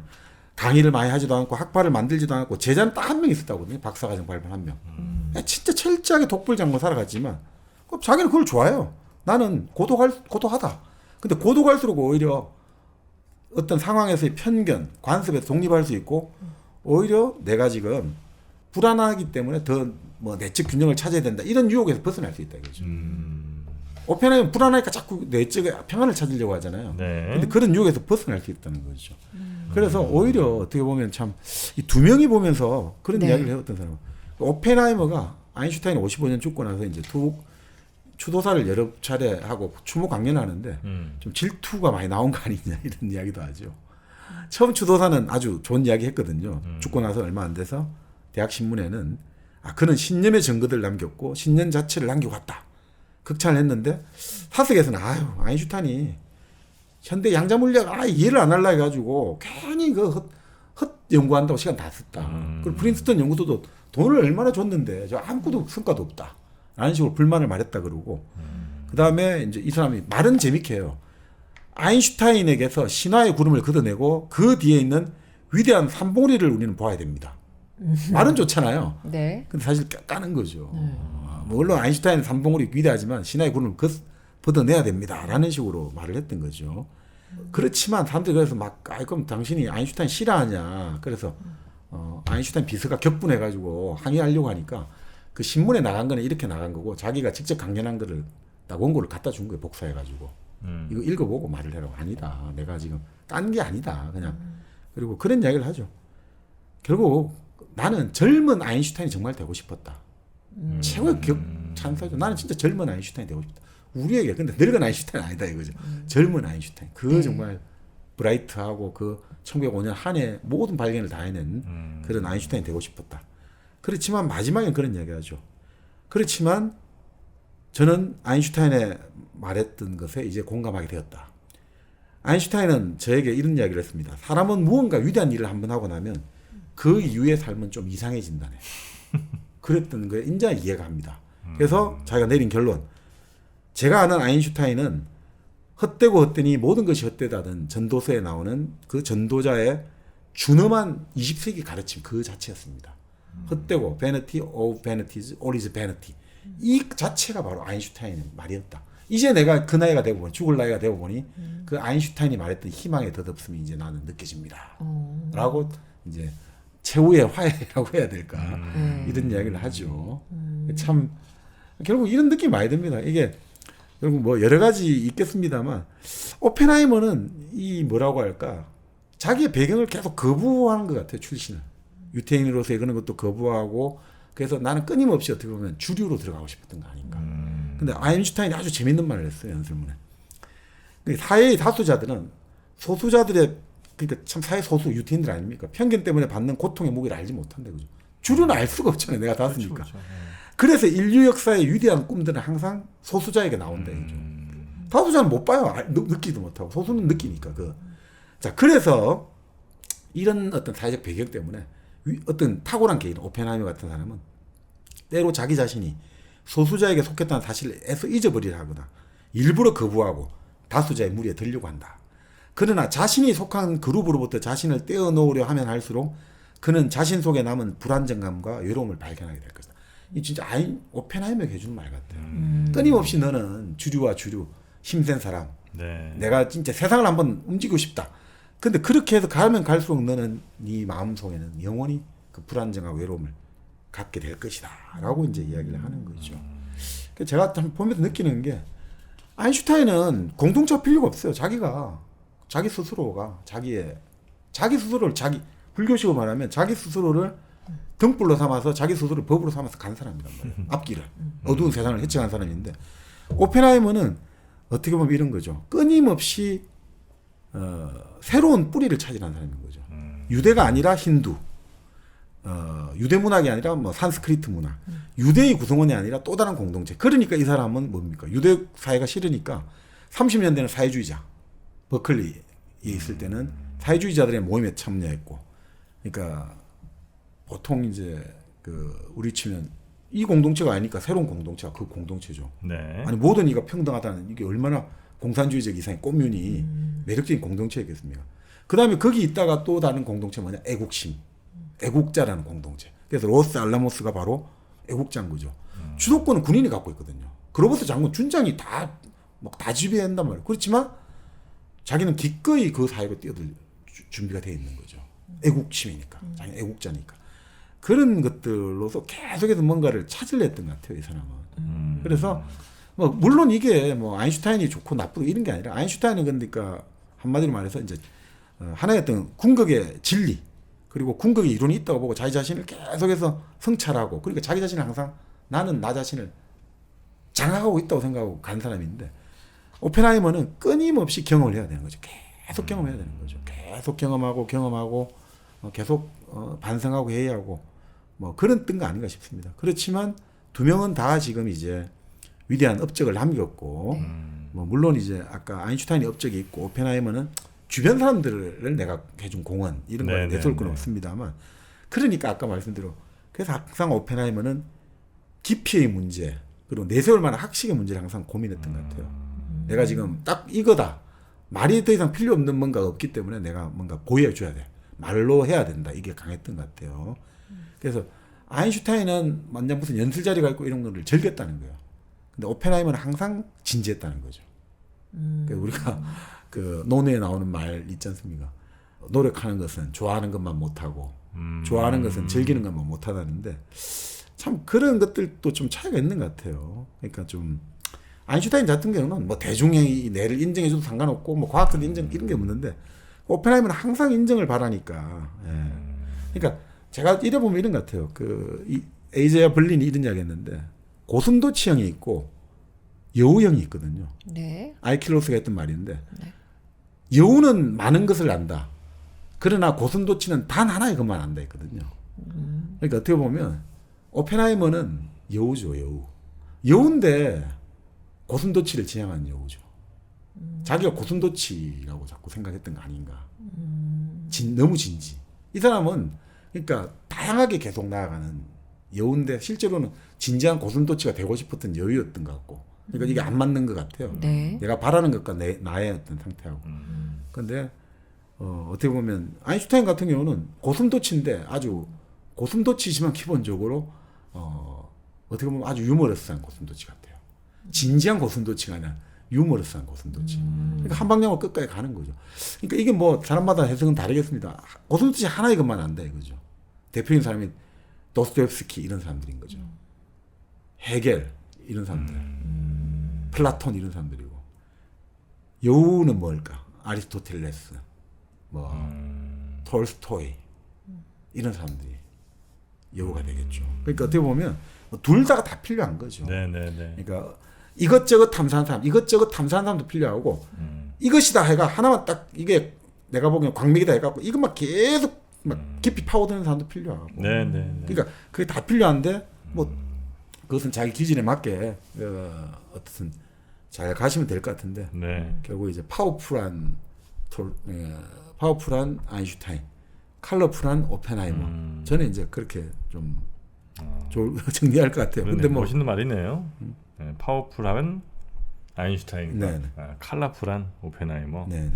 강의를 많이 하지도 않고 학파를 만들지도 않고 제자는 딱 한 명 있었다거든요. 박사과정 발표 한 명. 진짜 철저하게 독불장군 살아갔지만 자기는 그걸 좋아해요. 나는 고독하다. 근데 고독할수록 오히려 어떤 상황에서의 편견, 관습에서 독립할 수 있고 오히려 내가 지금 불안하기 때문에 더 뭐 내적 균형을 찾아야 된다. 이런 유혹에서 벗어날 수 있다 이거죠. 오펜하이머는 불안하니까 자꾸 내적 평안을 찾으려고 하잖아요. 네. 근데 그런 유혹에서 벗어날 수 있다는 거죠. 그래서 오히려 어떻게 보면 참 이 두 명이 보면서 그런 네. 이야기를 해왔던 사람은 오펜하이머가 아인슈타인이 55년 죽고 나서 이제 추도사를 여러 차례 하고 추모 강연하는데 좀 질투가 많이 나온 거 아니냐 이런 이야기도 하죠. 처음 추도사는 아주 좋은 이야기 했거든요. 죽고 나서 얼마 안 돼서 대학 신문에는 그는 신념의 증거들을 남겼고 신념 자체를 남기고 갔다. 극찬을 했는데 사석에서는 아인슈타인이 현대 양자 물리학 이해를 안 하려 해가지고 괜히 그 헛 연구한다고 시간 다 썼다. 그리고 프린스턴 연구소도 돈을 얼마나 줬는데 저 아무것도 성과도 없다. 라는 식으로 불만을 말했다 그러고 그 다음에 이제 이 사람이 말은 재밌게 해요. 아인슈타인에게서 신화의 구름을 걷어내고 그 뒤에 있는 위대한 산봉우리를 우리는 보아야 됩니다. 말은 좋잖아요. 네. 근데 사실 까는 거죠. 물론 아인슈타인은 산봉우리 위대하지만 신화의 구름을 걷어내야 됩니다. 라는 식으로 말을 했던 거죠. 그렇지만 사람들이 그래서 막 그럼 당신이 아인슈타인 싫어하냐. 그래서 아인슈타인 비서가 격분해가지고 항의하려고 하니까 그 신문에 나간 거는 이렇게 나간 거고 자기가 직접 강연한 거를 딱 원고를 갖다 준 거예요. 복사해가지고. 이거 읽어보고 말을 해라고. 아니다. 내가 지금 깐 게 아니다. 그냥. 그리고 그런 이야기를 하죠. 결국 나는 젊은 아인슈타인이 정말 되고 싶었다. 최고의 찬사죠. 나는 진짜 젊은 아인슈타인이 되고 싶다. 우리에게 근데 늙은 아인슈타인 아니다 이거죠. 젊은 아인슈타인. 그 정말 브라이트하고 그 1905년 한 해 모든 발견을 다 해낸 그런 아인슈타인이 되고 싶었다. 그렇지만 마지막엔 그런 이야기하죠. 그렇지만 저는 아인슈타인의 말했던 것에 이제 공감하게 되었다. 아인슈타인은 저에게 이런 이야기를 했습니다. 사람은 무언가 위대한 일을 한번 하고 나면 그 이후의 삶은 좀 이상해진다네. 그랬던 거에 이제 이해가 합니다. 그래서 자기가 내린 결론. 제가 아는 아인슈타인은 헛되고 헛되니 모든 것이 헛되다던 전도서에 나오는 그 전도자의 준엄한 20세기 가르침 그 자체였습니다. 헛되고 vanity of vanities, all is vanity. 이 자체가 바로 아인슈타인의 말이었다. 이제 내가 그 나이가 되고 보니 죽을 나이가 되고 보니 그 아인슈타인이 말했던 희망의 덧없음이 이제 나는 느껴집니다. 라고 이제 최후의 화해라고 해야 될까 이런 이야기를 하죠. 참 결국 이런 느낌이 많이 듭니다. 이게 결국 뭐 여러 가지 있겠습니다만 오펜하이머는 이 뭐라고 할까 자기의 배경을 계속 거부하는 것 같아요. 출신을 유태인으로서의 그런 것도 거부하고 그래서 나는 끊임없이 어떻게 보면 주류로 들어가고 싶었던 거 아닌가. 근데 아인슈타인이 아주 재밌는 말을 했어요. 연설문에. 사회의 다수자들은 소수자들의 그러니까 참 사회 소수 유태인들 아닙니까? 편견 때문에 받는 고통의 무게를 알지 못한다. 그죠? 주류는 알 수가 없잖아요. 내가 다수니까. 그렇죠. 그래서 인류 역사의 위대한 꿈들은 항상 소수자에게 나온다. 이죠. 다수자는 못 봐요. 느끼지도 못하고. 소수는 느끼니까. 자, 그래서 이런 어떤 사회적 배경 때문에 어떤 탁월한 개인, 오펜하이머 같은 사람은 때로 자기 자신이 소수자에게 속했다는 사실을 애써 잊어버리려 하거나 일부러 거부하고 다수자의 무리에 들려고 한다. 그러나 자신이 속한 그룹으로부터 자신을 떼어놓으려 하면 할수록 그는 자신 속에 남은 불안정감과 외로움을 발견하게 될 것이다. 이 진짜 오펜하이머가 해주는 말 같아요. 끊임없이 너는 주류와 주류, 힘센 사람, 네. 내가 진짜 세상을 한번 움직이고 싶다. 근데 그렇게 해서 가면 갈수록 너는 네 마음속에는 영원히 그 불안정과 외로움을 갖게 될 것이다. 라고 이제 이야기를 하는 거죠. 제가 참 보면서 느끼는 게 아인슈타인은 공동체가 필요가 없어요. 자기 스스로가 자기 스스로를 불교식으로 말하면 자기 스스로를 등불로 삼아서 자기 스스로를 법으로 삼아서 간 사람이란 말이에요. 앞길을. 어두운 세상을 헤쳐간 사람인데 오펜하이머는 어떻게 보면 이런 거죠. 끊임없이 새로운 뿌리를 찾으라는 사람인 거죠. 유대가 아니라 힌두, 유대 문학이 아니라 뭐 산스크리트 문학, 유대의 구성원이 아니라 또 다른 공동체. 그러니까 이 사람은 뭡니까? 유대 사회가 싫으니까 30년대는 사회주의자, 버클리에 있을 때는 사회주의자들의 모임에 참여했고, 그러니까 보통 이제 우리 치면 이 공동체가 아니니까 새로운 공동체가 그 공동체죠. 네. 아니 모든 이가 평등하다는 이게 얼마나 공산주의적 이상의 꼬뮌이 매력적인 공동체겠습니까? 그 다음에 거기 있다가 또 다른 공동체 뭐냐? 애국심, 애국자라는 공동체. 그래서 로스 알라모스가 바로 애국자인 거죠. 주도권은 군인이 갖고 있거든요. 그로버트 장군 준장이 다 지배한단 말이에요. 그렇지만 자기는 기꺼이 그 사회로 뛰어들 준비가 되어 있는 거죠. 애국심이니까, 자기는 애국자니까. 그런 것들로서 계속해서 뭔가를 찾으려 했던 것 같아요, 이 사람은. 그래서 물론 이게 아인슈타인이 좋고 나쁘고 이런 게 아니라 아인슈타인은 그러니까 한마디로 말해서 이제 하나의 어떤 궁극의 진리 그리고 궁극의 이론이 있다고 보고 자기 자신을 계속해서 성찰하고 그러니까 자기 자신을 항상 나는 나 자신을 장악하고 있다고 생각하고 간 사람인데 오펜하이머는 끊임없이 경험을 해야 되는 거죠. 계속 경험해야 되는 거죠. 계속 경험하고 계속 반성하고 회의하고 그런 뜬 거 아닌가 싶습니다. 그렇지만 두 명은 다 지금 이제 위대한 업적을 남겼고 물론 이제 아까 아인슈타인이 업적이 있고 오펜하이머는 주변 사람들을 내가 해준 공헌 이런 걸 내세울 건 없습니다만 그러니까 아까 말씀대로 그래서 항상 오펜하이머는 깊이의 문제 그리고 내세울 만한 학식의 문제를 항상 고민했던 것 같아요. 내가 지금 딱 이거다. 말이 더 이상 필요 없는 뭔가가 없기 때문에 내가 뭔가 보여줘야 돼. 말로 해야 된다. 이게 강했던 것 같아요. 그래서 아인슈타인은 완전 무슨 연설자리가 있고 이런 거를 즐겼다는 거예요. 근데 오펜하이머는 항상 진지했다는 거죠. 그러니까 우리가 논어에 나오는 말 있지 않습니까? 노력하는 것은 좋아하는 것만 못하고 좋아하는 것은 즐기는 것만 못하다는데 참 그런 것들도 좀 차이가 있는 것 같아요. 그러니까 좀 아인슈타인 같은 경우는 대중의 뇌를 인정해줘도 상관없고 과학적 인정 이런 게 없는데 오펜하이머는 항상 인정을 바라니까. 예. 그러니까 제가 이래 보면 이런 것 같아요. 이 에이제야 벌린이 이런 이야기 했는데 고슴도치형이 있고 여우형이 있거든요. 네. 아이킬로스가 했던 말인데 네. 여우는 많은 것을 안다. 그러나 고슴도치는 단 하나의 것만 안다 했거든요. 그러니까 어떻게 보면 오펜하이머는 여우죠. 여우인데 고슴도치를 지향한 여우죠. 자기가 고슴도치라고 자꾸 생각했던 거 아닌가. 너무 진지. 이 사람은 그러니까 다양하게 계속 나아가는 여우인데 실제로는 진지한 고슴도치가 되고 싶었던 여유였던 것 같고. 그러니까 이게 안 맞는 것 같아요. 네. 내가 바라는 것과 나의 어떤 상태하고. 그런데 어떻게 보면 아인슈타인 같은 경우는 고슴도치인데 아주 고슴도치지만 기본적으로 어떻게 보면 아주 유머러스한 고슴도치 같아요. 진지한 고슴도치가 아니라 유머러스한 고슴도치. 그러니까 한 방향으로 끝까지 가는 거죠. 그러니까 이게 사람마다 해석은 다르겠습니다. 고슴도치 하나의 것만 안다 이거죠. 대표적인 사람이 도스토옙스키 이런 사람들인 거죠. 헤겔 이런 사람들. 플라톤 이런 사람들이고. 여우는 뭘까? 아리스토텔레스, 톨스토이 이런 사람들이. 여우가 되겠죠. 그러니까 어떻게 보면 둘 다가 다 필요한 거죠. 네네네. 그러니까 이것저것 탐사하는 사람, 이것저것 탐사하는 사람도 필요하고 이것이다 해가 하나만 딱 이게 내가 보기엔 광맥이다 해갖고 이것만 계속 막 깊이 파고드는 사람도 필요하고. 네네. 그러니까 그게 다 필요한데 뭐 그것은 자기 기준에 맞게 어떻든 잘 가시면 될 것 같은데 네. 결국 이제 파워풀한 아인슈타인, 컬러풀한 오펜하이머. 저는 이제 그렇게 좀 정리할 것 같아요. 근데 근데 뭐 멋있는 말이네요. 네, 파워풀한 아인슈타인, 네. 컬러풀한 오펜하이머. 네.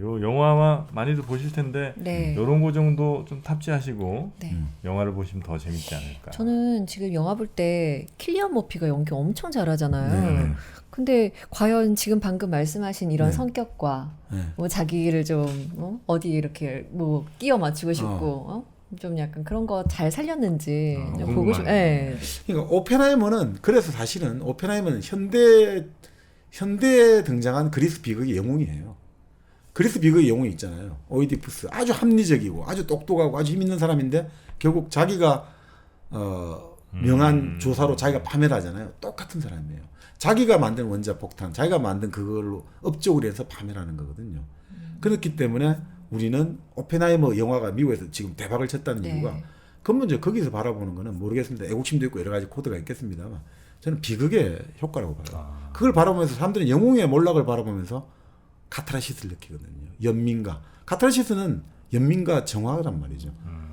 요 영화 많이들 보실 텐데 네. 요런 거 정도 좀 탑재하시고 네. 영화를 보시면 더 재밌지 않을까. 저는 지금 영화 볼 때 킬리안 머피가 연기 엄청 잘하잖아요. 네. 근데 과연 지금 방금 말씀하신 이런 네. 성격과 네. 뭐 자기를 좀 어디 이렇게 뭐 끼워 맞추고 싶고 좀 약간 그런 거 잘 살렸는지 그냥 보고 싶. 궁금하네. 네. 그러니까 오펜하이머는 그래서 사실은 오펜하이머는 현대에 등장한 그리스 비극의 영웅이에요. 그리스 비극의 영웅이 있잖아요. 오이디푸스 아주 합리적이고 아주 똑똑하고 아주 힘 있는 사람인데 결국 자기가 명한 조사로 자기가 파멸 하잖아요. 똑같은 사람이에요. 자기가 만든 원자폭탄, 자기가 만든 그걸로 업적을 해서 파멸하는 거거든요. 그렇기 때문에 우리는 오펜하이머 영화가 미국에서 지금 대박을 쳤다는 네. 이유가 근본적으로 거기서 바라보는 거는 모르겠습니다. 애국심도 있고 여러 가지 코드가 있겠습니다만 저는 비극의 효과라고 봐요. 그걸 바라보면서 사람들은 영웅의 몰락을 바라보면서 카타르시스를 느끼거든요. 연민과 카타르시스는 연민과 정화란 말이죠.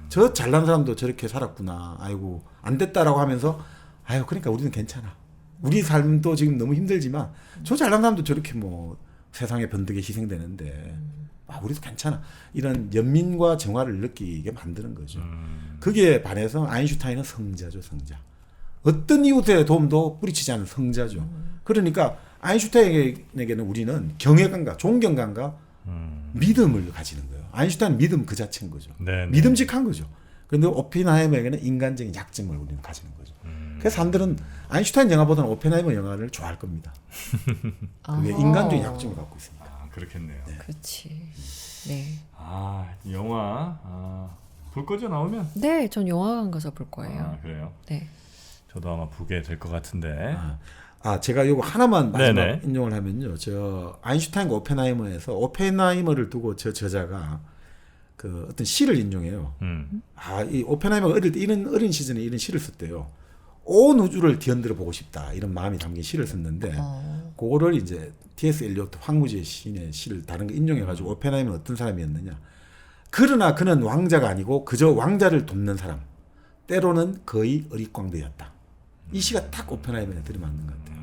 저 잘난 사람도 저렇게 살았구나. 아이고 안 됐다라고 하면서 아유 그러니까 우리는 괜찮아. 우리 삶도 지금 너무 힘들지만 저 잘난 사람도 저렇게 뭐 세상에 번득에 희생되는데 우리도 괜찮아. 이런 연민과 정화를 느끼게 만드는 거죠. 거기에 반해서 아인슈타인은 성자죠, 성자. 어떤 이웃의 도움도 뿌리치지 않은 성자죠. 그러니까 아인슈타인에게는 우리는 경외감과 존경감과 믿음을 가지는 거예요. 아인슈타인은 믿음 그 자체인 거죠. 네네. 믿음직한 거죠. 그런데 오펜하이머에게는 인간적인 약점을 우리는 가지는 거죠. 그래서 사람들은 아인슈타인 영화보다는 오펜하이머 영화를 좋아할 겁니다. 그게 인간적인 약점을 갖고 있습니다. 그렇겠네요. 그렇지. 네. 이 영화 볼 거죠 나오면? 네, 전 영화관 가서 볼 거예요. 그래요. 네. 저도 아마 보게 될 것 같은데. 제가 요거 하나만 마지막 네네. 인용을 하면요. 저 아인슈타인과 오펜하이머에서 오펜하이머를 두고 저 저자가 그 어떤 시를 인용해요. 이 오펜하이머가 어릴 때 이런 어린 시절에 이런 시를 썼대요. 온 우주를 뒤흔들어 보고 싶다. 이런 마음이 담긴 시를 썼는데 그거를 이제 T.S. 엘리오트 황무지의 시인의 시를 다른 거 인용해 가지고 오펜하이머는 어떤 사람이었느냐. 그러나 그는 왕자가 아니고 그저 왕자를 돕는 사람. 때로는 거의 어릿광대였다. 이 시가 딱 오펜하이머에 들이맞는 것 같아요.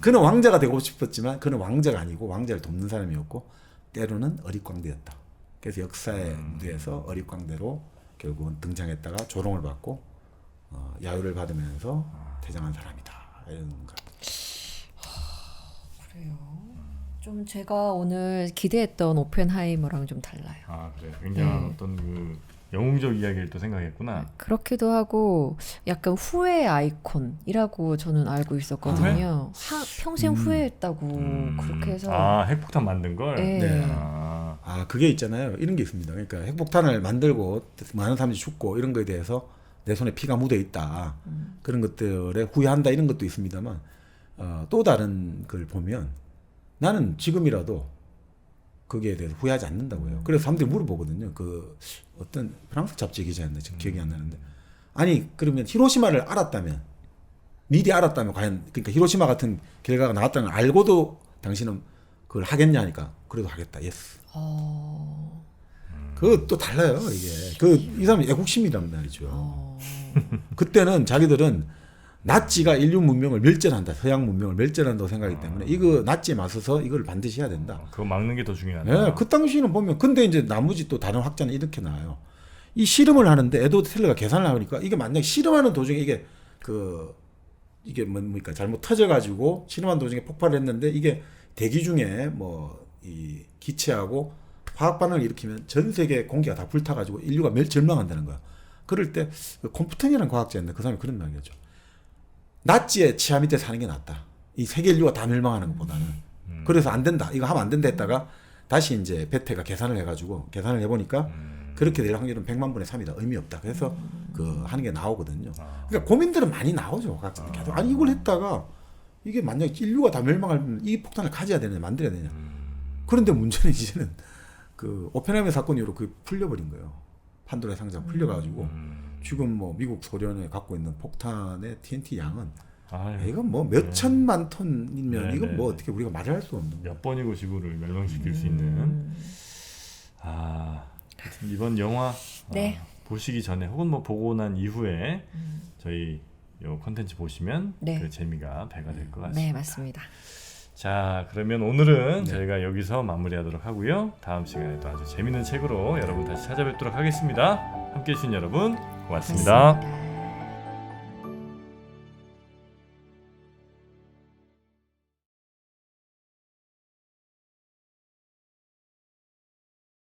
그는 왕자가 되고 싶었지만 그는 왕자가 아니고 왕자를 돕는 사람이었고 때로는 어릿광대였다. 그래서 역사의 무대에서 어릿광대로 결국은 등장했다가 조롱을 받고 야유를 받으면서 퇴장한 사람이다. 이런 것. 그래요. 좀 제가 오늘 기대했던 오펜하이머랑 좀 달라요. 그래요. 굉장한 네. 어떤 그 영웅적 이야기를 또 생각했구나. 그렇기도 하고 약간 후회 아이콘이라고 저는 알고 있었거든요. 평생 후회했다고 그렇게 해서 핵폭탄 만든 걸. 네. 네. 그게 있잖아요. 이런 게 있습니다. 그러니까 핵폭탄을 만들고 많은 사람들이 죽고 이런 거에 대해서 내 손에 피가 묻어 있다. 그런 것들에 후회한다 이런 것도 있습니다만 또 다른 걸 보면 나는 지금이라도 거기에 대해서 후회하지 않는다고 해요. 그래서 사람들이 물어보거든요. 그 어떤 프랑스 잡지 기자였는데 지금 기억이 안 나는데 아니 그러면 히로시마를 알았다면 미리 알았다면 과연 그러니까 히로시마 같은 결과가 나왔다는 걸 알고도 당신은 그걸 하겠냐 하니까 그래도 하겠다. 예스. 그거 또 달라요 이게. 이 사람이 애국심이란 말이죠. 그때는 자기들은 나치가 인류 문명을 멸절한다. 서양 문명을 멸절한다고 생각하기 때문에 이거 나치에 맞서서 이걸 반드시 해야 된다. 그거 막는 게 더 중요하다. 네, 그 당시에는 보면 근데 이제 나머지 또 다른 확자는 이렇게 나와요. 이 실험을 하는데 에드워드 텔러가 계산을 하니까 이게 만약에 실험하는 도중에 이게 뭡니까 잘못 터져가지고 실험하는 도중에 폭발을 했는데 이게 대기 중에 뭐 이 기체하고 화학 반응을 일으키면 전 세계 공기가 다 불타가지고 인류가 절망한다는 거야. 그럴 때 콤프턴이라는 과학자인데 그 사람이 그런 말이죠. 나치의 치아 밑에 사는 게 낫다. 이 세계 인류가 다 멸망하는 것보다는. 그래서 안 된다. 이거 하면 안 된다 했다가 다시 이제 베테가 계산을 해가지고 계산을 해보니까 그렇게 될 확률은 100만 분의 3이다. 의미 없다. 그래서 그 하는 게 나오거든요. 그러니까 고민들은 많이 나오죠. 계속 아니 이걸 했다가 이게 만약 인류가 다 멸망하면 이 폭탄을 가져야 되냐 만들어야 되냐. 그런데 문제는 이제는 그 오펜하이머 사건 이후로 그 풀려버린 거예요. 판도라의 상자가 풀려가지고 지금 뭐 미국 소련에 갖고 있는 폭탄의 TNT 양은 아유, 이건 뭐 몇 천만 톤이면 네, 이건 네, 뭐 네. 어떻게 우리가 말할 수 없는 거예요. 몇 번이고 지구를 멸망시킬 수 있는. 하여튼 이번 영화 네. 보시기 전에 혹은 뭐 보고 난 이후에 저희 요 컨텐츠 보시면 네. 그 재미가 배가 될 것 같습니다. 네, 맞습니다. 자, 그러면 오늘은 네. 저희가 여기서 마무리하도록 하고요. 다음 시간에도 아주 재밌는 책으로 여러분 다시 찾아뵙도록 하겠습니다. 함께해 주신 여러분 고맙습니다. 고맙습니다.